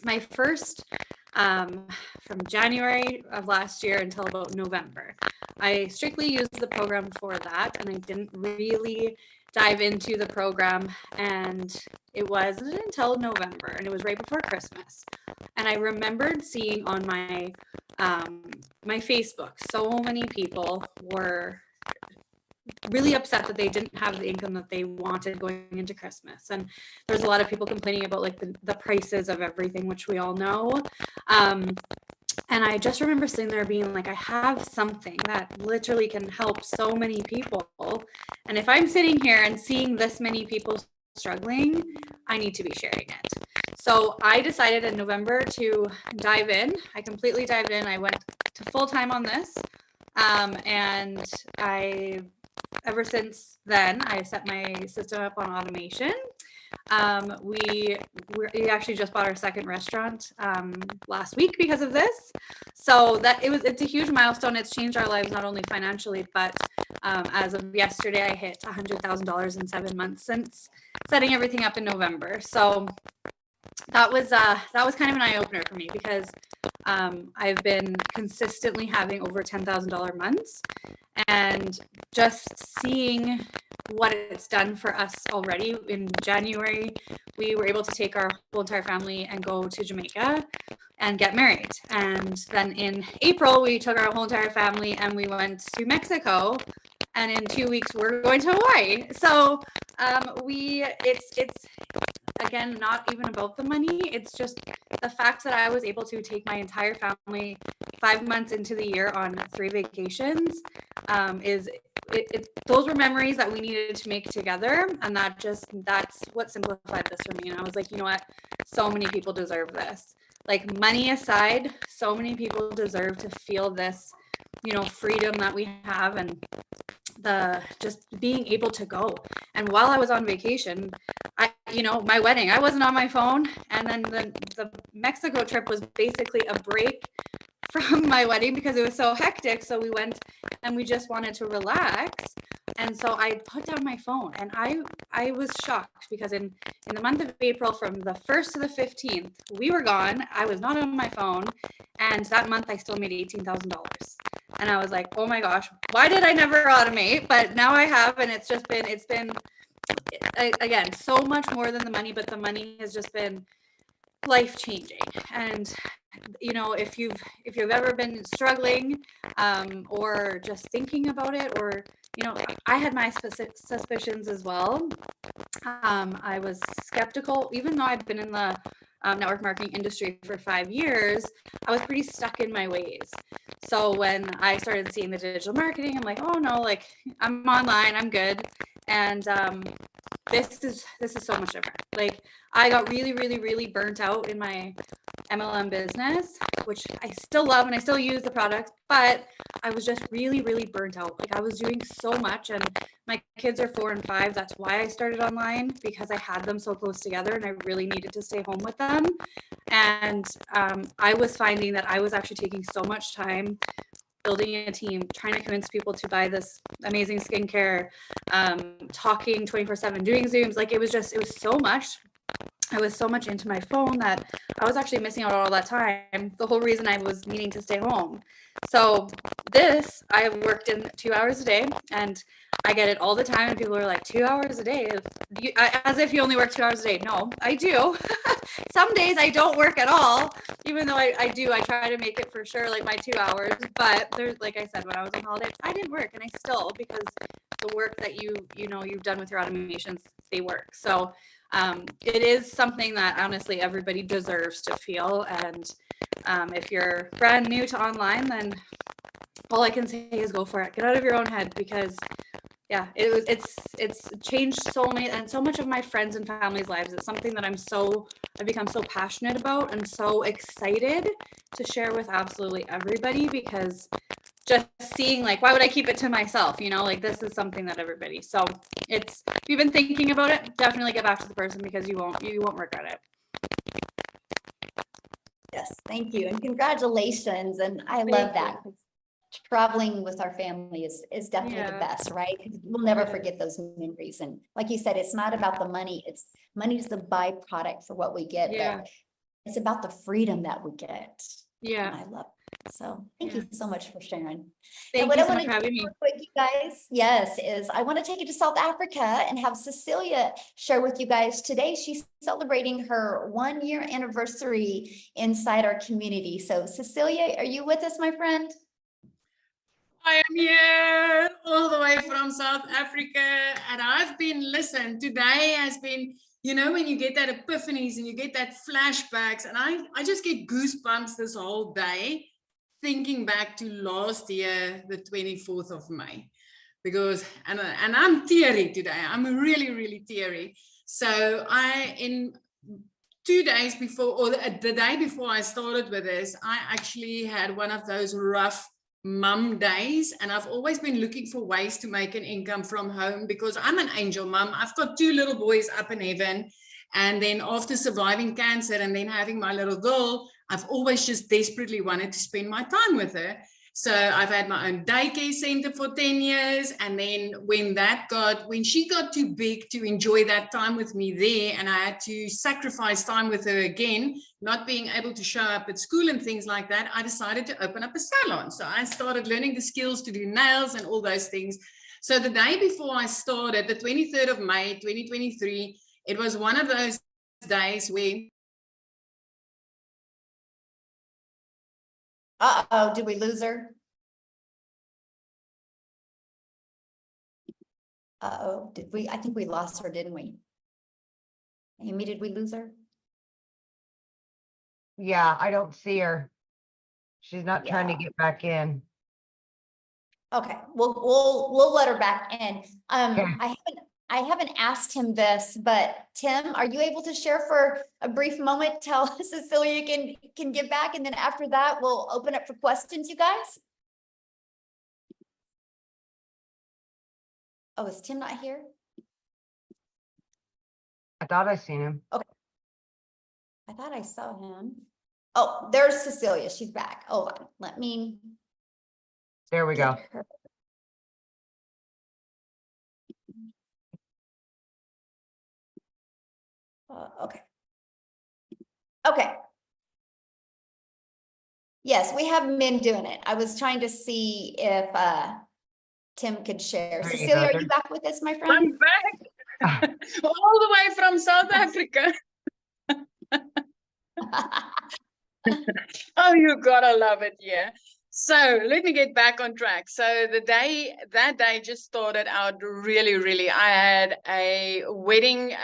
my first from January of last year until about November. I strictly used the program for that, and I didn't really dive into the program, and it wasn't until November, and it was right before Christmas. And I remembered seeing on my my Facebook, so many people were really upset that they didn't have the income that they wanted going into Christmas. And there's a lot of people complaining about like the prices of everything, which we all know. And I just remember sitting there being like, I have something that literally can help so many people. And if I'm sitting here and seeing this many people struggling, I need to be sharing it. So I decided in November to dive in. I completely dived in. I went to full time on this. And ever since then, I set my system up on automation. We actually just bought our second restaurant last week because of this. So it's a huge milestone. It's changed our lives, not only financially, but as of yesterday, I hit $100,000 in 7 months since setting everything up in November. So that was kind of an eye opener for me, because I've been consistently having over $10,000 months, and just seeing what it's done for us already. In January, we were able to take our whole entire family and go to Jamaica and get married. And then in April, we took our whole entire family and we went to Mexico. And in 2 weeks, we're going to Hawaii. So it's again, not even about the money. It's just the fact that I was able to take my entire family 5 months into the year on 3 vacations. Those were memories that we needed to make together. And that's what simplified this for me. And I was like, you know what? So many people deserve this. Like, money aside, so many people deserve to feel this, freedom that we have, and the just being able to go. And while I was on vacation, my wedding, I wasn't on my phone. And then the Mexico trip was basically a break from my wedding because it was so hectic. So we went and we just wanted to relax. And so I put down my phone, and I was shocked because in the month of April, from the 1st to the 15th, we were gone. I was not on my phone. And that month I still made $18,000. And I was like, oh my gosh, why did I never automate? But now I have, and it's been again, so much more than the money, but the money has just been life-changing. And if you've ever been struggling or just thinking about it, or I had my suspicions as well. I was skeptical, even though I've been in the network marketing industry for 5 years. I was pretty stuck in my ways. So when I started seeing the digital marketing, I'm like, oh no, like, I'm online, I'm good. And this is so much different. Like, I got really, really, really burnt out in my MLM business, which I still love and I still use the product, but I was just really, really burnt out. Like, I was doing so much, and my kids are 4 and 5. That's why I started online, because I had them so close together and I really needed to stay home with them. And I was finding that I was actually taking so much time building a team, trying to convince people to buy this amazing skincare, talking 24/7, doing Zooms. Like, it was so much. I was so much into my phone that I was actually missing out on all that time. The whole reason I was needing to stay home. So this, I have worked in 2 hours a day, and I get it all the time. And people are like, 2 hours a day? As if you only work 2 hours a day. No, I do. Some days I don't work at all, even though I do. I try to make it for sure, like, my 2 hours. But there's, like I said, when I was on holiday, I didn't work, and I still, because the work that you've done with your automations, they work. So it is something that honestly everybody deserves to feel. And if you're brand new to online, then all I can say is go for it. Get out of your own head, because it's changed so much of my friends and family's lives. It's something that I've become so passionate about and so excited to share with absolutely everybody, because just seeing, like, why would I keep it to myself? Like, this is something that everybody. So if you've been thinking about it, definitely get back to the person, because you won't regret it. Yes, thank you. And congratulations. And I love that. Traveling with our family is definitely the best, right? We'll never forget those memories. And like you said, it's not about the money. Money's the byproduct for what we get. Yeah. But it's about the freedom that we get. And Yeah. I love it. So thank you so much for sharing. And Thank what you I so wanna much for do having me. real quick, you guys, yes, is I want to take you to South Africa and have Cecilia share with you guys today. She's celebrating her 1-year anniversary inside our community. So Cecilia, are you with us, my friend? I am here all the way from South Africa, and I've been, listen, today has been, you know, when you get that epiphanies and you get that flashbacks, and I just get goosebumps this whole day thinking back to last year, the 24th of May, because, and I'm teary today. I'm really teary. So in 2 days before, or the day before I started with this, I actually had one of those rough mum days, and I've always been looking for ways to make an income from home because I'm an angel mum. I've got 2 little boys up in heaven, and then after surviving cancer and then having my little girl, I've always just desperately wanted to spend my time with her. So I've had my own daycare center for 10 years. And then when she got too big to enjoy that time with me there, and I had to sacrifice time with her again, not being able to show up at school and things like that, I decided to open up a salon. So I started learning the skills to do nails and all those things. So the day before I started, the 23rd of May, 2023, it was one of those days where Uh-oh, did we lose her? Uh-oh, I think we lost her, didn't we? Amy, did we lose her? Yeah, I don't see her. She's not trying to Yeah. get back in. Okay, we'll let her back in. Okay. I haven't asked him this, but Tim, are you able to share for a brief moment till Cecilia can get back, and then after that we'll open up for questions, you guys? Oh, is Tim not here? I thought I seen him. I thought I saw him. Oh, there's Cecilia. She's back. Hold on. Let me There we go. get her. Okay. Okay. Yes, we have men doing it. I was trying to see if Tim could share. There you Cecilia, go. are you back with us, my friend? I'm back all the way from South Africa. Oh, you gotta love it, yeah. So let me get back on track. So that day just started out really. I had a wedding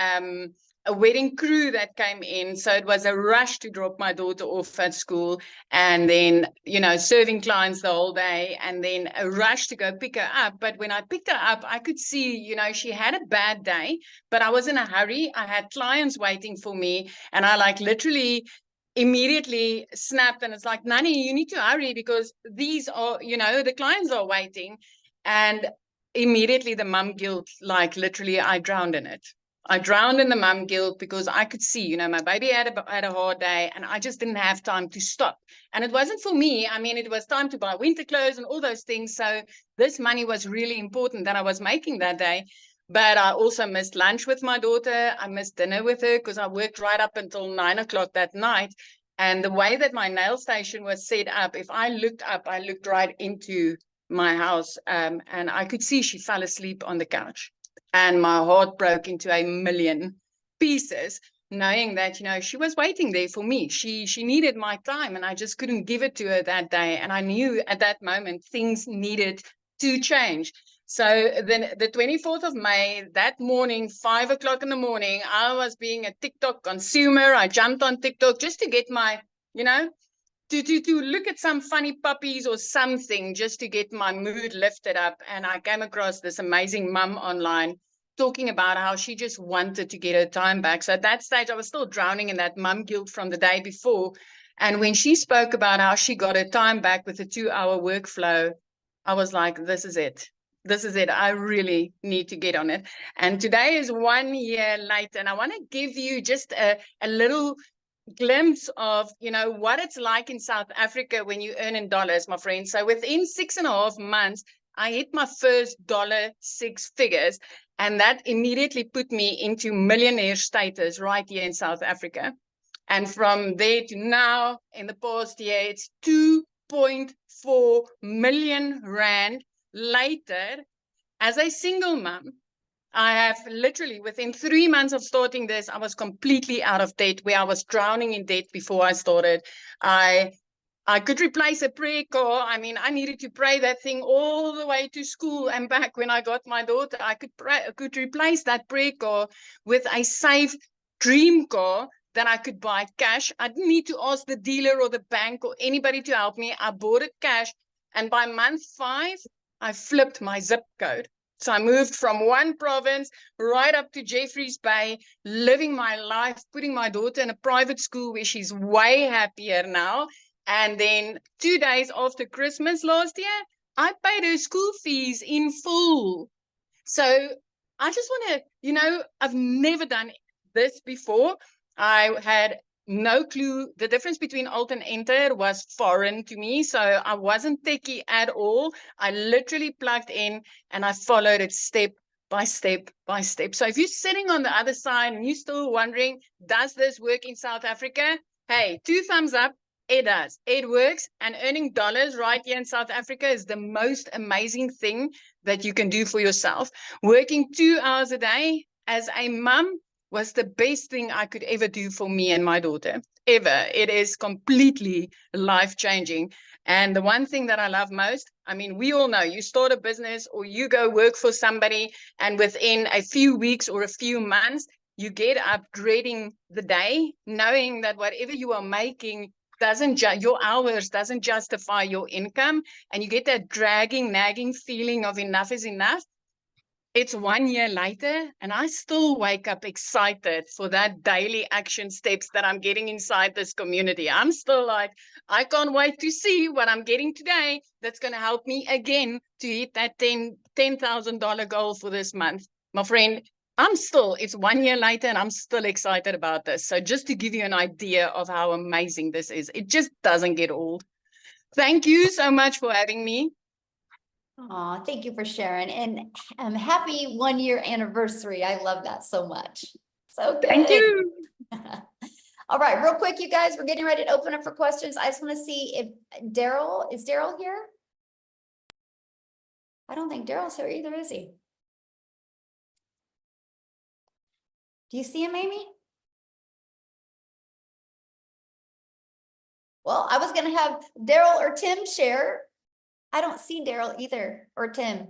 crew that came in. So it was a rush to drop my daughter off at school, and then, you know, serving clients the whole day, and then a rush to go pick her up. But when I picked her up, I could see, you know, she had a bad day, but I was in a hurry. I had clients waiting for me, and I like literally immediately snapped, and it's like, Nani, you need to hurry because these are, you know, the clients are waiting. And immediately the mum guilt, like literally I drowned in it. I drowned in the mum guilt because I could see, you know, my baby had a hard day, and I just didn't have time to stop. And it wasn't for me. I mean, it was time to buy winter clothes and all those things. So this money was really important that I was making that day. But I also missed lunch with my daughter. I missed dinner with her because I worked right up until 9 o'clock that night. And the way that my nail station was set up, if I looked up, I looked right into my house, and I could see she fell asleep on the couch. And my heart broke into a million pieces, knowing that, you know, she was waiting there for me. She needed my time, and I just couldn't give it to her that day. And I knew at that moment things needed to change. So then the 24th of May, that morning, 5 o'clock in the morning, I was being a TikTok consumer. I jumped on TikTok just to get my, you know, to look at some funny puppies or something, just to get my mood lifted up. And I came across this amazing mum online talking about how she just wanted to get her time back. So at that stage, I was still drowning in that mum guilt from the day before. And when she spoke about how she got her time back with a 2-hour workflow, I was like, this is it. This is it. I really need to get on it. And today is 1 year later, and I want to give you just a little glimpse of, you know, what it's like in South Africa when you earn in dollars, my friends. So within 6.5 months, I hit my first $6 figures, and that immediately put me into millionaire status right here in South Africa. And from there to now, in the past year, it's 2.4 million rand later. As a single mom, I have literally, within 3 months of starting this, I was completely out of debt, where I was drowning in debt before I started. I could replace a prayer car. I mean, I needed to pray that thing all the way to school and back when I got my daughter. I could replace that prayer car with a safe dream car that I could buy cash. I didn't need to ask the dealer or the bank or anybody to help me. I bought it cash. And by month 5, I flipped my zip code. So I moved from one province right up to Jeffreys Bay, living my life, putting my daughter in a private school where she's way happier now. And then 2 days after Christmas last year, I paid her school fees in full. So I just want to, I've never done this before. I had no clue. The difference between alt and enter was foreign to me. So I wasn't techie at all. I literally plugged in and I followed it step by step by step. So if you're sitting on the other side and you're still wondering, does this work in South Africa? Hey, 2 thumbs up. It does. It works. And earning dollars right here in South Africa is the most amazing thing that you can do for yourself. Working 2 hours a day as a mom was the best thing I could ever do for me and my daughter, ever. It is completely life-changing. And the one thing that I love most, I mean, we all know you start a business or you go work for somebody, and within a few weeks or a few months, you get up dreading the day, knowing that whatever you are making your hours doesn't justify your income, and you get that dragging, nagging feeling of enough is enough. It's 1 year later, and I still wake up excited for that daily action steps that I'm getting inside this community. I'm still like, I can't wait to see what I'm getting today that's going to help me again to hit that $10,000 goal for this month. My friend, it's 1 year later and I'm still excited about this. So just to give you an idea of how amazing this is, it just doesn't get old. Thank you so much for having me. Aw, thank you for sharing, and happy 1 year anniversary. I love that so much. So good. Thank you. All right, real quick, you guys, we're getting ready to open up for questions. I just want to see if is Daryl here? I don't think Daryl's here either, is he? Do you see him, Amy? Well, I was going to have Daryl or Tim share. I don't see Daryl either, or Tim.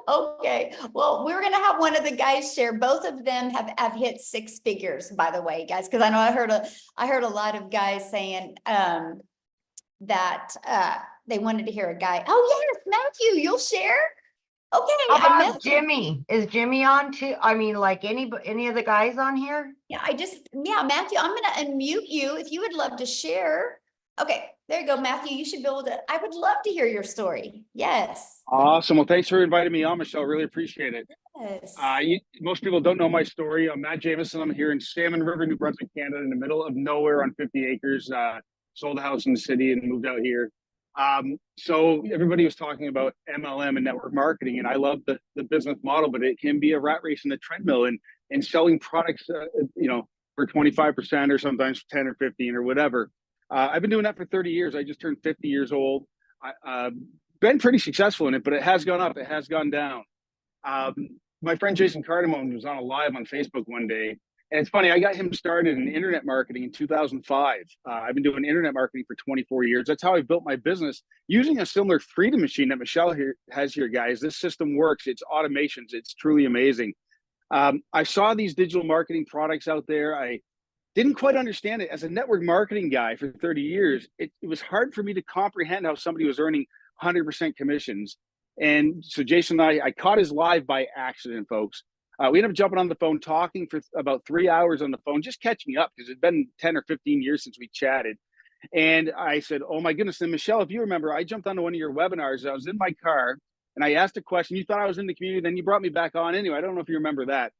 Okay, well, we're gonna have one of the guys share. Both of them have hit 6 figures, by the way, guys, because I know I heard a lot of guys saying that they wanted to hear a guy. Oh yes, Matthew, you'll share. Okay, How I about met Jimmy? Is Jimmy on too? I mean, like any of the guys on here? Yeah, Matthew, I'm gonna unmute you if you would love to share. Okay, there you go, Matthew. You should be able to. I would love to hear your story. Yes. Awesome. Well, thanks for inviting me on, Michelle. Really appreciate it. Yes. Most people don't know my story. I'm Matt Jameson. I'm here in Salmon River, New Brunswick, Canada, in the middle of nowhere on 50 acres. Sold a house in the city and moved out here. So everybody was talking about MLM and network marketing, and I love the business model, but it can be a rat race in the treadmill and selling products, for 25% or sometimes 10 or 15 or whatever. I've been doing that for 30 years. I just turned 50 years old. Been pretty successful in it, but it has gone up. It has gone down. My friend Jason Cardamone was on a live on Facebook one day. And it's funny, I got him started in internet marketing in 2005. I've been doing internet marketing for 24 years. That's how I built my business using a similar freedom machine that Michelle has here, guys. This system works. It's automations. It's truly amazing. I saw these digital marketing products out there. I didn't quite understand it. As a network marketing guy for 30 years, it was hard for me to comprehend how somebody was earning 100% commissions. And so Jason and I caught his live by accident, folks. We ended up jumping on the phone, talking for about 3 hours on the phone, just catching up because it'd been 10 or 15 years since we chatted. And I said, oh my goodness. And Michelle, if you remember, I jumped onto one of your webinars. I was in my car and I asked a question. You thought I was in the community. Then you brought me back on anyway. I don't know if you remember that.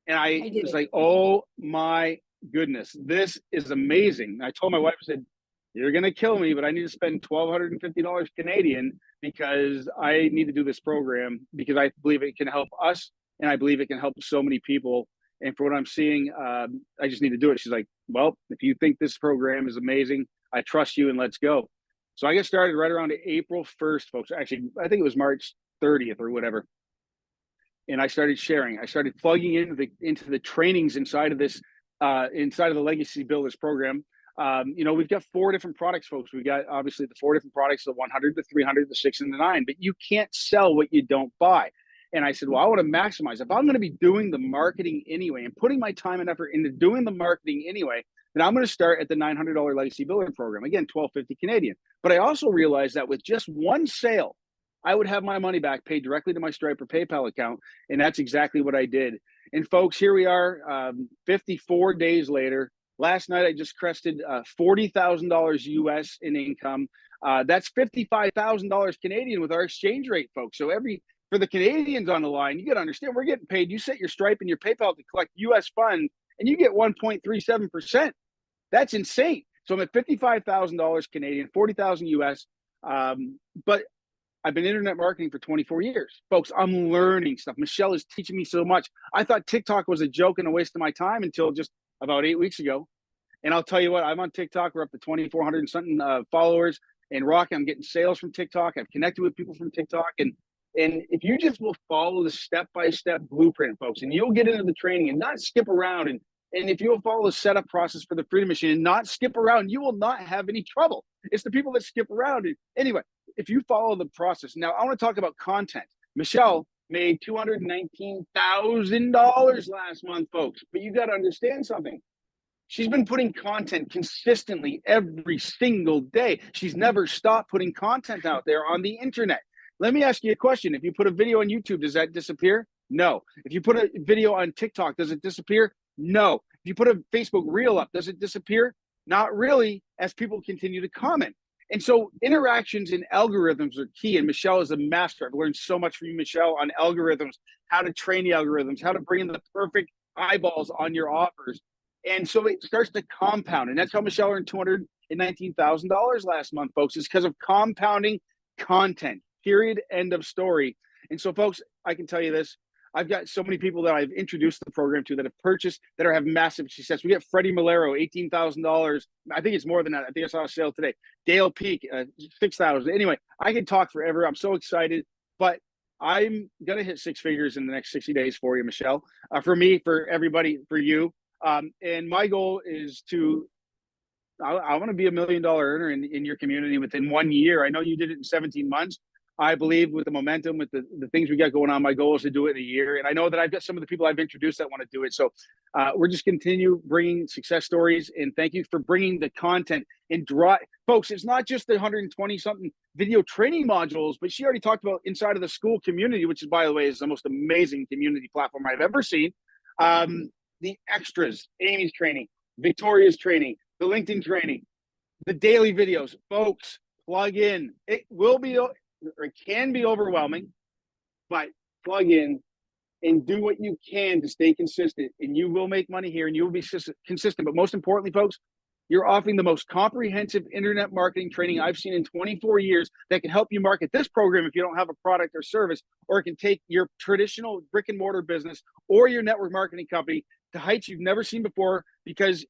And I was like, oh my goodness, this is amazing. I told my wife, I said, you're going to kill me, but I need to spend $1,250 Canadian because I need to do this program because I believe it can help us. And I believe it can help so many people. And for what I'm seeing, I just need to do it. She's like, well, if you think this program is amazing, I trust you and let's go. So I got started right around April 1st, folks. Actually, I think it was March 30th or whatever. And I started sharing. I started plugging into the trainings inside of this, inside of the Legacy Builders program. We've got 4 different products, folks. We got obviously the 4 different products: the 100, the 300, the 6, and the 9. But you can't sell what you don't buy. And I said, well, I want to maximize. If I'm going to be doing the marketing anyway and putting my time and effort into doing the marketing anyway, then I'm going to start at the $900 Legacy Builder program. Again, $1,250 Canadian. But I also realized that with just one sale, I would have my money back paid directly to my Stripe or PayPal account. And that's exactly what I did. And folks, here we are 54 days later. Last night, I just crested $40,000 US in income. That's $55,000 Canadian with our exchange rate, folks. So for the Canadians on the line, you got to understand, we're getting paid. You set your Stripe and your PayPal to collect US funds, and you get 1.37%. That's insane. So I'm at $55,000 Canadian, 40,000 US. But I've been internet marketing for 24 years. Folks, I'm learning stuff. Michelle is teaching me so much. I thought TikTok was a joke and a waste of my time until just about 8 weeks ago. And I'll tell you what, I'm on TikTok. We're up to 2,400 and something followers. And Rocky, I'm getting sales from TikTok. I've connected with people from TikTok. And if you just will follow the step-by-step blueprint, folks, and you'll get into the training and not skip around. And if you'll follow the setup process for the Freedom Machine and not skip around, you will not have any trouble. It's the people that skip around. Anyway, if you follow the process. Now, I want to talk about content. Michelle made $219,000 last month, folks. But you got to understand something. She's been putting content consistently every single day. She's never stopped putting content out there on the internet. Let me ask you a question. If you put a video on YouTube, does that disappear? No. If you put a video on TikTok, does it disappear? No. If you put a Facebook reel up, does it disappear? Not really, as people continue to comment. And so interactions and algorithms are key. And Michelle is a master. I've learned so much from you, Michelle, on algorithms, how to train the algorithms, how to bring in the perfect eyeballs on your offers. And so it starts to compound. And that's how Michelle earned $219,000 last month, folks. It's because of compounding content, period, end of story. And so, folks, I can tell you this. I've got so many people that I've introduced the program to that have purchased, that have massive success. We got Freddie Malero, $18,000. I think it's more than that. I think I saw a sale today. Dale Peak, $6,000. Anyway, I could talk forever. I'm so excited, but I'm going to hit 6 figures in the next 60 days for you, Michelle, for me, for everybody, for you. And my goal is I want to be $1 million earner in your community within 1 year. I know you did it in 17 months. I believe with the momentum, with the things we got going on, my goal is to do it in a year. And I know that I've got some of the people I've introduced that want to do it. So we're just continue bringing success stories. And thank you for bringing the content and folks, it's not just the 120 something video training modules, but she already talked about inside of the school community, which is, by the way, is the most amazing community platform I've ever seen. The extras, Amy's training, Victoria's training, the LinkedIn training, the daily videos, folks, plug in. It will be, or it can be overwhelming, but plug in and do what you can to stay consistent, and you will make money here and you will be consistent. But most importantly, folks, you're offering the most comprehensive internet marketing training I've seen in 24 years that can help you market this program if you don't have a product or service, or it can take your traditional brick and mortar business or your network marketing company to heights you've never seen before, because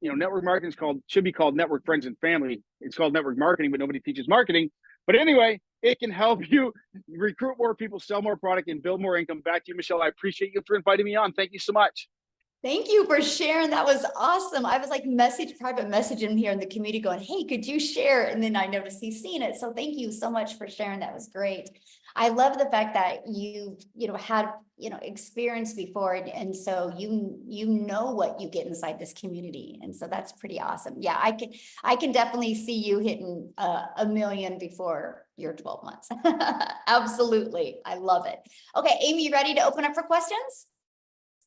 network marketing should be called network friends and family. It's called network marketing, but nobody teaches marketing. But anyway, it can help you recruit more people, sell more product, and build more income. Back to you, Michelle. I appreciate you for inviting me on. Thank you so much. Thank you for sharing. That was awesome. I was like private messaging here in the community going, hey, could you share? And then I noticed he's seen it. So thank you so much for sharing. That was great. I love the fact that you had, experience before. And so you know what you get inside this community. And so that's pretty awesome. Yeah, I can definitely see you hitting $1 million before your 12 months. Absolutely. I love it. Okay, Amy, you ready to open up for questions?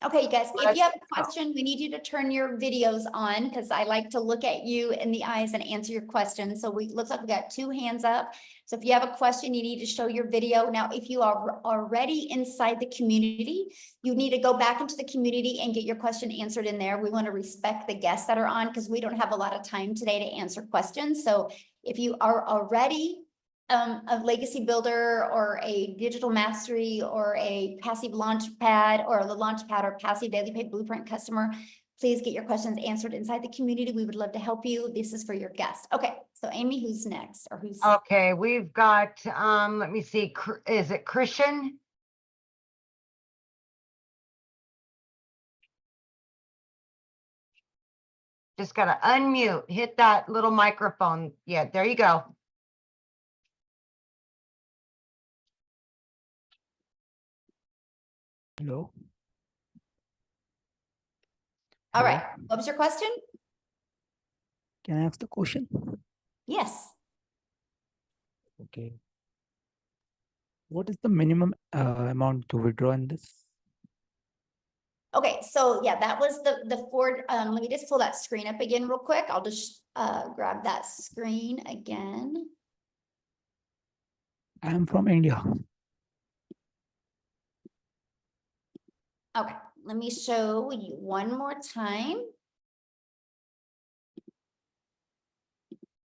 Okay, you guys, if you have a question, we need you to turn your videos on, because I like to look at you in the eyes and answer your questions. So looks like we got 2 hands up. So if you have a question, you need to show your video. Now, if you are already inside the community, you need to go back into the community and get your question answered in there. We want to respect the guests that are on, because we don't have a lot of time today to answer questions. So if you are already a legacy builder or a digital mastery or a passive launch pad or the launch pad or passive daily pay blueprint customer, please get your questions answered inside the community. We would love to help you. This is for your guest. Okay, so Amy, who's next or who's? Okay, we've got, let me see, is it Christian? Just gotta unmute, hit that little microphone. Yeah, there you go. Hello. All Hello. right, what was your question? Can I ask the question? Yes. Okay. What is the minimum amount to withdraw in this? Okay, so yeah, that was the Ford. Let me just pull that screen up again real quick. I'll just grab that screen again. I am from India. Okay, let me show you one more time.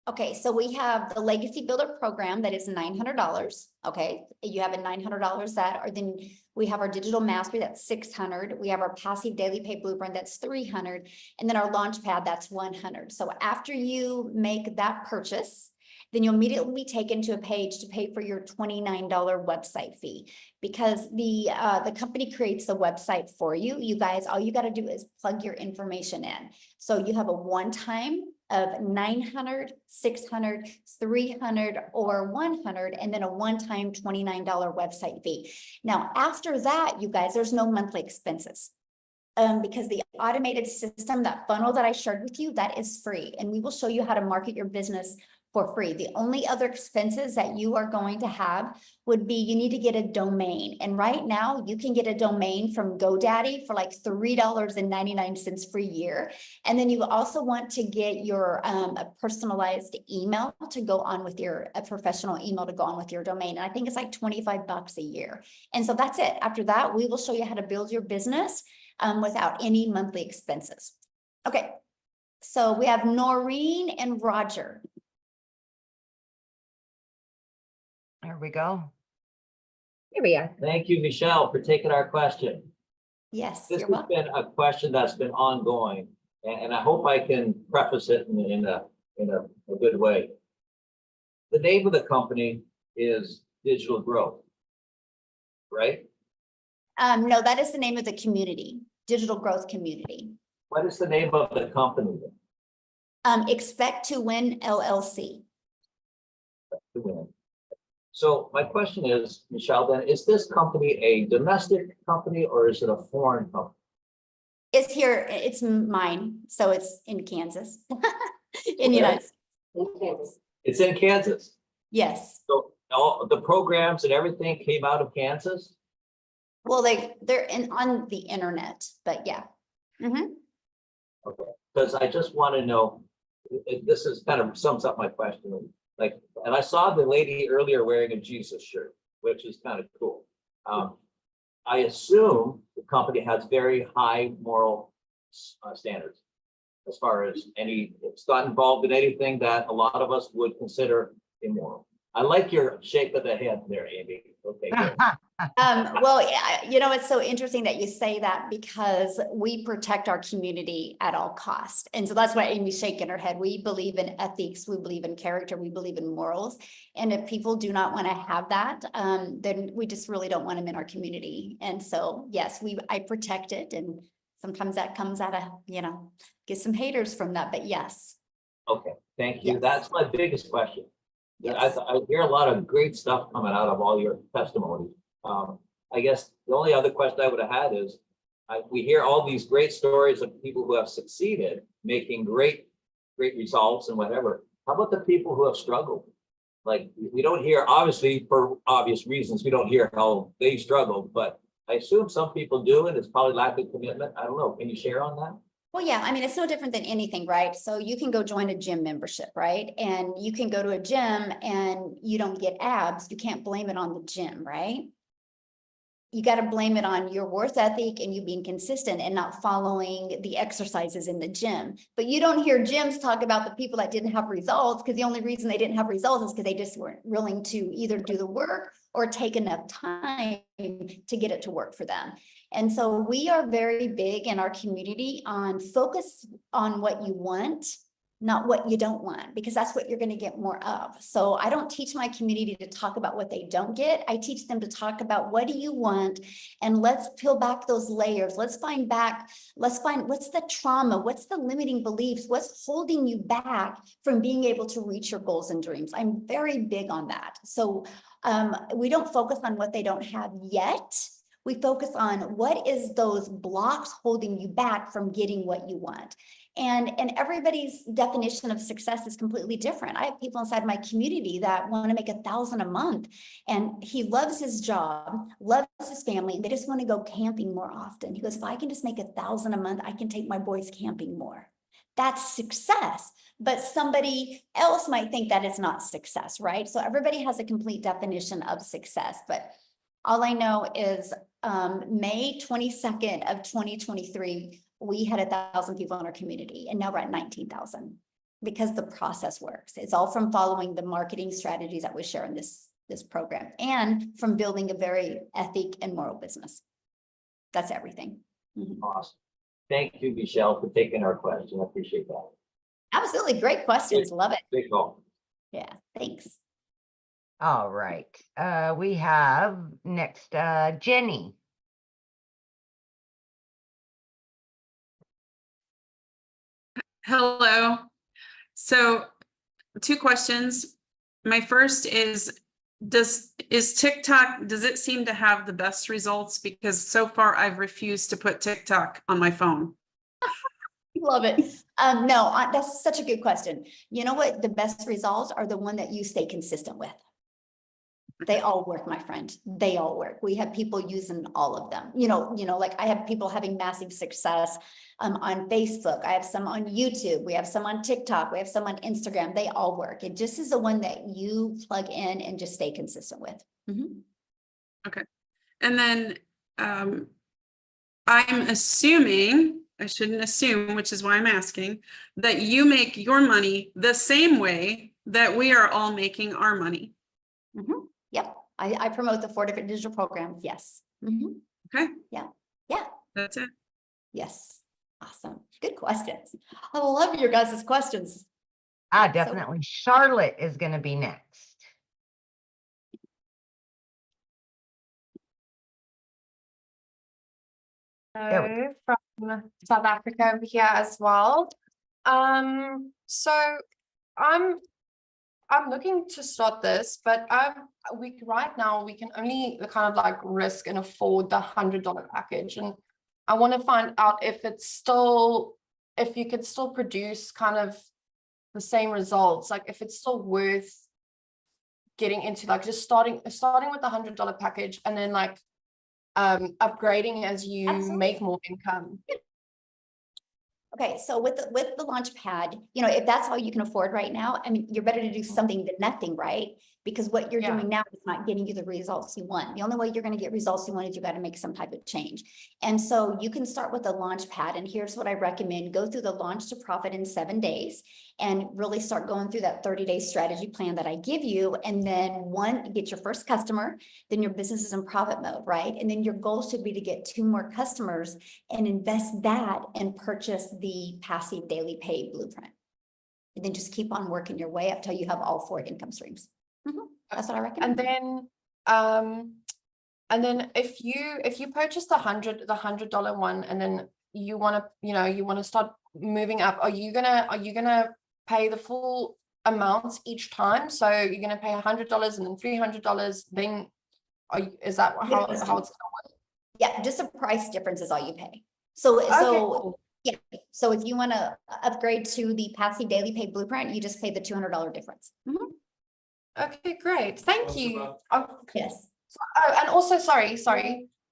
Okay, so we have the Legacy Builder program that is $900. Okay, you have a $900 that, or then we have our digital mastery that's $600. We have our passive daily pay blueprint that's $300, and then our launch pad that's $100. So after you make that purchase, then you'll immediately be taken to a page to pay for your $29 website fee, because the company creates the website for you. You guys, all you got to do is plug your information in. So you have a one-time of 900, 600, 300, or 100, and then a one-time $29 website fee. Now, after that, you guys, there's no monthly expenses. Because the automated system, that funnel that I shared with you, that is free. And we will show you how to market your business for free. The only other expenses that you are going to have would be, you need to get a domain. And right now you can get a domain from GoDaddy for like $3.99 per year. And then you also want to get your a personalized email to go on with a professional email to go on with your domain. And I think it's like $25 a year. And so that's it. After that, we will show you how to build your business without any monthly expenses. Okay. So we have Noreen and Roger. There we go. Here we are. Thank you, Michelle, for taking our question. Yes, This you're has welcome. been a question that's been ongoing, and I hope I can preface it in a good way. The name of the company is Digital Growth, right? No, that is the name of the community, Digital Growth Community. What is the name of the company? Expect to Win LLC. So my question is, Michelle, then, is this company a domestic company or is it a foreign company? It's here, it's mine, so it's in Kansas, in the United States. It's in Kansas. Yes. So all the programs and everything came out of Kansas? Well, they're on the internet, but yeah. Mm-hmm. Okay, because I just want to know, this is kind of sums up my question. Like, and I saw the lady earlier wearing a Jesus shirt, which is kind of cool. I assume the company has very high moral standards as far as it's not involved in anything that a lot of us would consider immoral. I like your shake of the head there, Amy. Okay, good. Well, you know, it's so interesting that you say that, because we protect our community at all costs. And so that's why Amy's shaking her head. We believe in ethics. We believe in character. We believe in morals. And if people do not want to have that, then we just really don't want them in our community. And so, yes, I protect it. And sometimes that comes out of, get some haters from that, but yes. Okay, thank you. Yes. That's my biggest question. Yes. I hear a lot of great stuff coming out of all your testimonies. I guess the only other question I would have had is, we hear all these great stories of people who have succeeded, making great results and whatever. How about the people who have struggled? Like, we don't hear, obviously, for obvious reasons, we don't hear how they struggled, but I assume some people do, and it's probably lack of commitment. I don't know. Can you share on that? Well, yeah, I mean, it's no different than anything, right? So you can go join a gym membership, right? And you can go to a gym and you don't get abs. You can't blame it on the gym, right? you got to blame it on your worth ethic and you being consistent and not following the exercises in the gym. But you don't hear gyms talk about the people that didn't have results, because the only reason they didn't have results is because they just weren't willing to either do the work or take enough time to get it to work for them. And so we are very big in our community on focus on what you want, not what you don't want, because that's what you're going to get more of. So I don't teach my community to talk about what they don't get. I teach them to talk about what do you want, and let's peel back those layers. Let's find what's the trauma, what's the limiting beliefs, what's holding you back from being able to reach your goals and dreams. I'm very big on that. So we don't focus on what they don't have yet. We focus on what is those blocks holding you back from getting what you want. And everybody's definition of success is completely different. I have people inside my community that want to make $1,000 a month, and he loves his job, loves his family, and they just want to go camping more often. He goes, if I can just make $1,000 a month, I can take my boys camping more. That's success. But somebody else might think that is not success, right? So everybody has a complete definition of success. But all I know is May 22nd of 2023, we had 1,000 people in our community, and now we're at 19,000 because the process works. It's all from following the marketing strategies that we share in this program, and from building a very ethic and moral business. That's everything. Mm-hmm. Awesome. Thank you, Michelle, for taking our question. I appreciate that. Absolutely. Great questions. Love it. Big call. Yeah. Thanks. All right. We have next, Jenny. Hello. So 2 questions. My first is TikTok, does it seem to have the best results? Because so far I've refused to put TikTok on my phone. Love it. No, that's such a good question. You know what? The best results are the one that you stay consistent with. They all work, my friend. They all work. We have people using all of them. Like I have people having massive success on Facebook. I have some on YouTube. We have some on TikTok. We have some on Instagram. They all work. It just is the one that you plug in and just stay consistent with. Mm-hmm. Okay. And then I'm assuming, I shouldn't assume, which is why I'm asking, that you make your money the same way that we are all making our money. Mm-hmm. Yep. I promote the 4 different digital programs. Yes. Mm-hmm. Okay. Yeah. Yeah. That's it. Yes. Awesome. Good questions. I love your guys' questions. Definitely. Charlotte is going to be next. Hello from South Africa over here as well. So I'm looking to start this, but right now we can only kind of like risk and afford the $100 package, and I want to find out if you could still produce kind of the same results, like if it's still worth getting into, like just starting with the $100 package and then like upgrading as you Absolutely. make more income. Okay, so with the launch pad, if that's all you can afford right now, I mean, you're better to do something than nothing, right? Because what you're doing now is not getting you the results you want. The only way you're going to get results you want is you got to make some type of change. And so you can start with the launch pad. And here's what I recommend. Go through the launch to profit in 7 days and really start going through that 30-day strategy plan that I give you. And then get your first customer, then your business is in profit mode, right? And then your goal should be to get 2 more customers and invest that and purchase the passive daily pay blueprint. And then just keep on working your way up till you have all 4 income streams. Mm-hmm. That's what I recommend. And then if you purchase the $100 one, and then you want to start moving up, are you gonna pay the full amounts each time? So you're gonna pay $100 and then $300. Then is that how it's gonna work? Yeah, just a price difference is all you pay. So cool. Yeah. So if you want to upgrade to the passive daily pay blueprint, you just pay the $200 difference. Mm-hmm. Okay, great. Thank you. Yes. And also, sorry.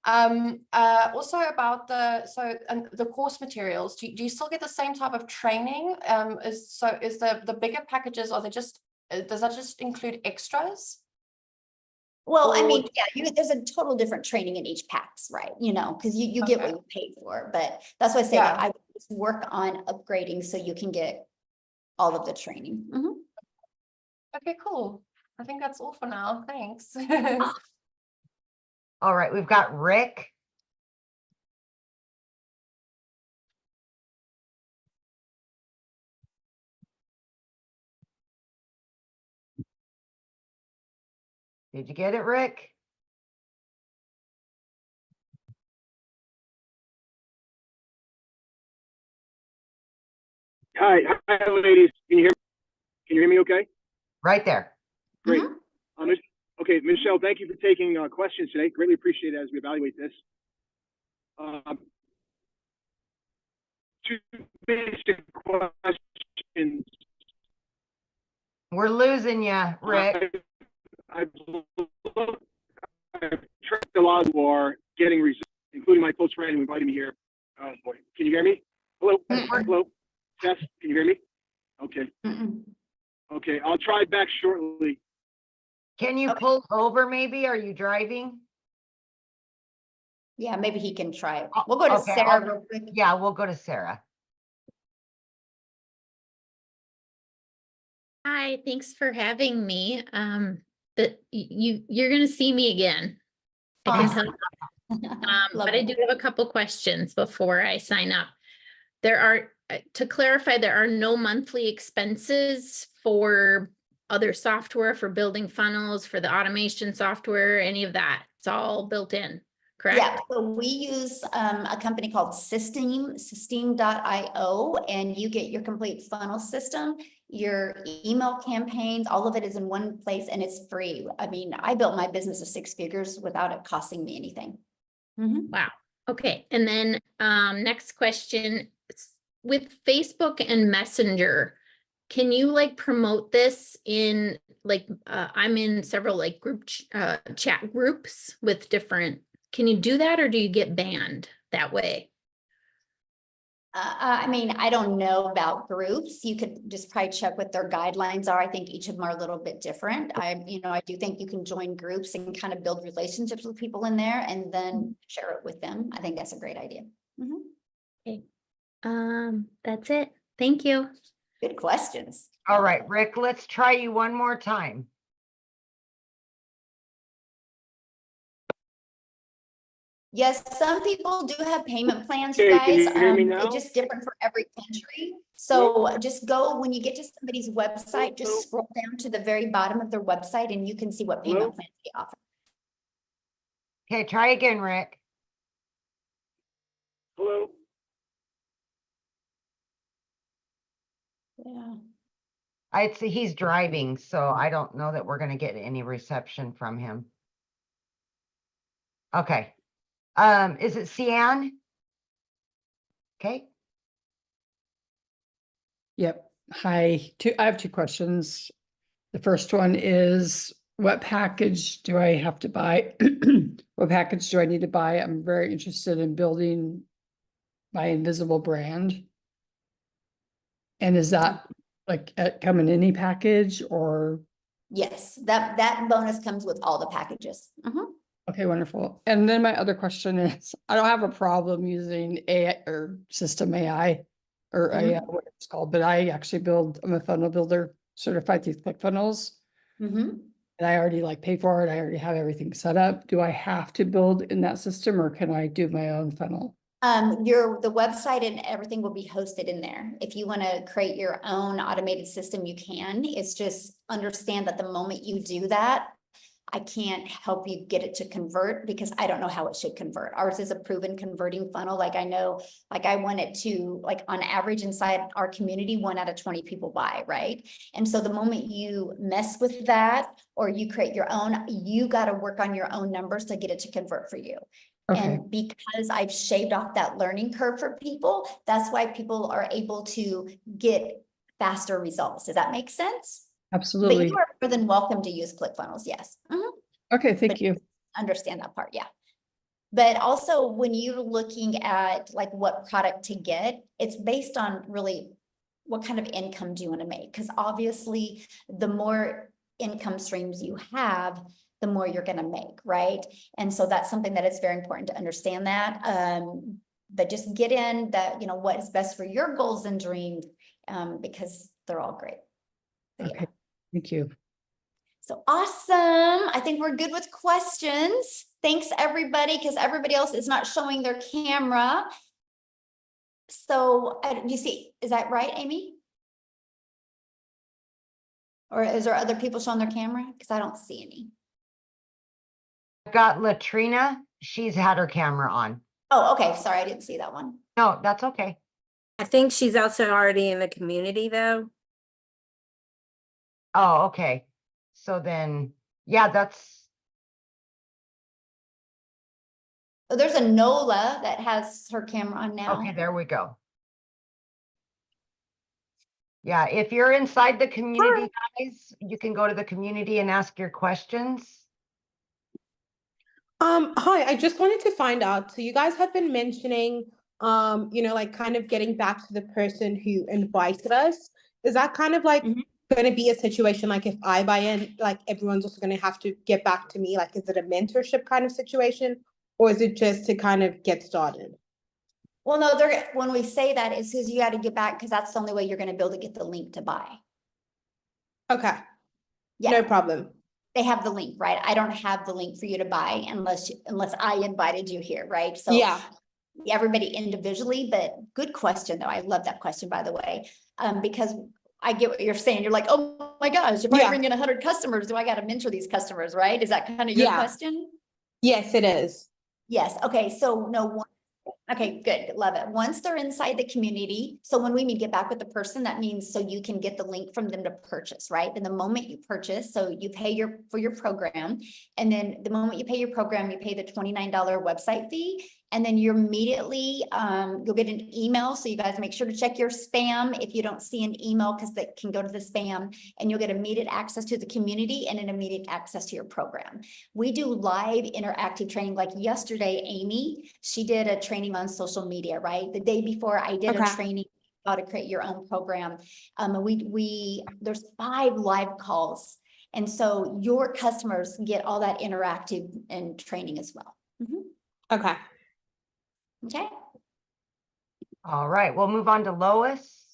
Also about the course materials. Do you still get the same type of training? Is the bigger packages, does that just include extras? Well, I mean, yeah, there's a total different training in each packs, right? You know, because you get what you pay for, but that's why I say that I would just work on upgrading so you can get all of the training. Mhm. Okay, cool. I think that's all for now. Thanks. All right, we've got Rick. Did you get it, Rick? Hi, ladies. Can you hear me okay? Right there. Great. Okay, Michelle, thank you for taking questions today. Greatly appreciate it as we evaluate this. Two basic questions. We're losing you, Rick. I've tracked a lot who are getting results, including my close friend who invited me here. Oh boy, can you hear me? Hello, hello, Tess, can you hear me? Okay. Okay, I'll try back shortly. Can you pull over maybe? Are you driving? Yeah, maybe he can try it. We'll go to Sarah real quick. Yeah, we'll go to Sarah. Hi, thanks for having me. But you're gonna see me again. I can tell you. But I do have a couple questions before I sign up. There are, to clarify, there are no monthly expenses for other software, for building funnels, for the automation software, any of that. It's all built in, correct? Yeah, so we use a company called Systeme.io, and you get your complete funnel system, your email campaigns, all of it is in one place and it's free. I mean, I built my business of 6 figures without it costing me anything. Wow. Okay. And then next question, with Facebook and Messenger, can you like promote this in like, I'm in several like chat groups with different, can you do that or do you get banned that way? I mean, I don't know about groups. You could just probably check what their guidelines are. I think each of them are a little bit different. I do think you can join groups and kind of build relationships with people in there and then share it with them. I think that's a great idea. Okay. That's it. Thank you. Good questions. All right, Rick, let's try you one more time. Yes, some people do have payment plans, Okay, you guys. can you hear me now? It's just different for every country. So just go, when you get to somebody's website, just scroll down to the very bottom of their website and you can see what payment plans they offer. Okay, try again, Rick. Hello. Yeah. I'd say he's driving, so I don't know that we're gonna get any reception from him. Okay. Is it Cian? Okay. Yep. Hi. I have 2 questions. The first one is, what package do I have to buy? What package do I need to buy? I'm very interested in building my invisible brand. And is that like come in any package or? Yes, that bonus comes with all the packages. Okay, wonderful. And then my other question is, I don't have a problem using AI or system AI or AI, what it's called, but I actually I'm a funnel builder certified through ClickFunnels. And I already like pay for it. I already have everything set up. Do I have to build in that system or can I do my own funnel? The website and everything will be hosted in there. If you want to create your own automated system, you can. It's just understand that the moment you do that, I can't help you get it to convert because I don't know how it should convert. Ours is a proven converting funnel. Like I know, like I want it to, like on average inside our community, 1 out of 20 people buy, right? And so the moment you mess with that or you create your own, you got to work on your own numbers to get it to convert for you. Okay. And because I've shaved off that learning curve for people, that's why people are able to get faster results. Does that make sense? Absolutely. But you are more than welcome to use ClickFunnels, yes. Okay, thank you. Understand that part, yeah. But also when you're looking at like what product to get, it's based on really what kind of income do you want to make? Because obviously the more income streams you have, the more you're going to make, right? And so that's something that it's very important to understand that. But just get in that, you know, what is best for your goals and dreams, because they're all great. So, Okay, thank you. So awesome. I think we're good with questions. Thanks everybody, because everybody else is not showing their camera. So you see, is that right, Amy? Or is there other people showing their camera? Because I don't see any. I've got Latrina. She's had her camera on. Oh, okay. Sorry, I didn't see that one. No, that's okay. I think she's also already in the community though. Oh, okay. So then, yeah, that's, Oh, there's a Nola that has her camera on now. okay, there we go. Yeah, if you're inside the community, guys, you can go to the community and ask your questions. Hi, I just wanted to find out, so you guys have been mentioning, you know, like kind of getting back to the person who invited us. Is that kind of like going to be a situation like if I buy in, like everyone's also going to have to get back to me? Like, is it a mentorship kind of situation, or is it just to kind of get started? Well, no, they're, when we say that, it's because you got to get back, because that's the only way you're going to be able to get the link to buy. Okay. Yeah. No problem. They have the link, right? I don't have the link for you to buy unless I invited you here, right? So yeah, everybody individually, but good question though. I love that question, by the way, because I get what you're saying. You're like, oh my gosh, if I bring in 100 customers, do I got to mentor these customers, right? Is that kind of your question? Yes, it is. Yes. Okay. So no. Okay, good. Love it. Once they're inside the community, so when we mean get back with the person, that means so you can get the link from them to purchase, right? And the moment you purchase, so you pay for your program, and then the moment you pay your program, you pay the $29 website fee, and then you're immediately, you'll get an email. So you guys make sure to check your spam if you don't see an email, because that can go to the spam, and you'll get immediate access to the community and an immediate access to your program. We do live interactive training. Like yesterday, Amy, she did a training on social media, right? The day before I did a training how to create your own program. There's 5 live calls. And so your customers get all that interactive and training as well. Okay. Okay. All right, we'll move on to Lois.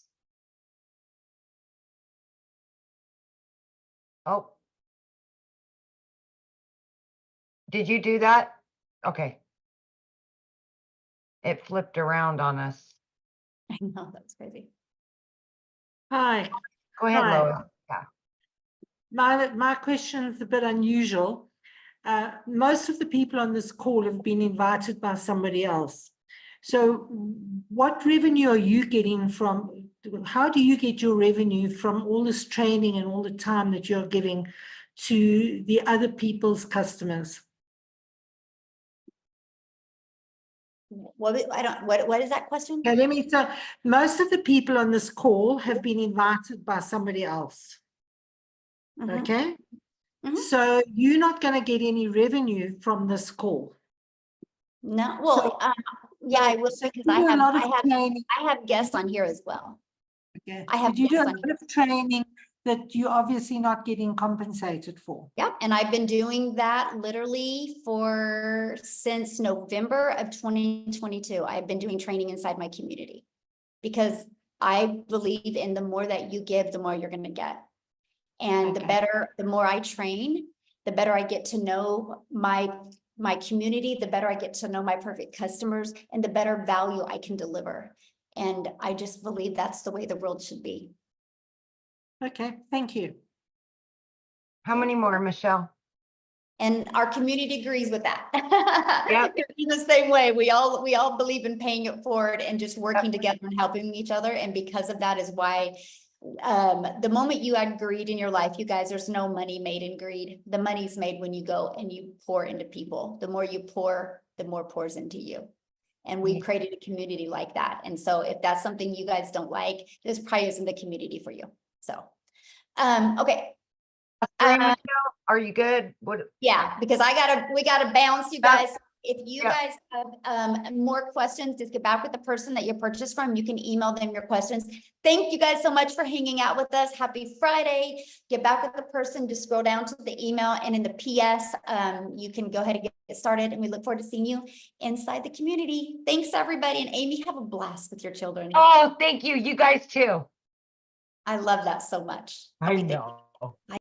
Oh. Did you do that? Okay. It flipped around on us. I know, that's crazy. Hi. Go ahead, Hi. Lois. Yeah. My question is a bit unusual. Most of the people on this call have been invited by somebody else. So what revenue are you getting from, how do you get your revenue from all this training and all the time that you're giving to the other people's customers? What is that question? Okay, let me say, most of the people on this call have been invited by somebody else. Okay. So you're not going to get any revenue from this call. No, well, yeah, I will, because I have guests on here as well. Okay. I have you do a guests lot of training that you're obviously not getting compensated for. Yep, and I've been doing that literally since November of 2022. I've been doing training inside my community because I believe in the more that you give, the more you're going to get. And the more I train, the better I get to know my community, the better I get to know my perfect customers, and the better value I can deliver. And I just believe that's the way the world should be. Okay, thank you. How many more, Michelle? And our community agrees with that. Yep. In the same way, we all believe in paying it forward and just working together and helping each other. And because of that is why the moment you add greed in your life, you guys, there's no money made in greed. The money's made when you go and you pour into people. The more you pour, the more pours into you. And we created a community like that. And so if that's something you guys don't like, this probably isn't the community for you. So, okay. Are you good? Yeah, because we gotta bounce, you guys. If you Yeah. guys have more questions, just get back with the person that you purchased from. You can email them your questions. Thank you guys so much for hanging out with us. Happy Friday. Get back with the person, just scroll down to the email, and in the PS, you can go ahead and get started, and we look forward to seeing you inside the community. Thanks, everybody. And Amy, have a blast with your children. Oh, thank you. You guys too. I love that so much. I know.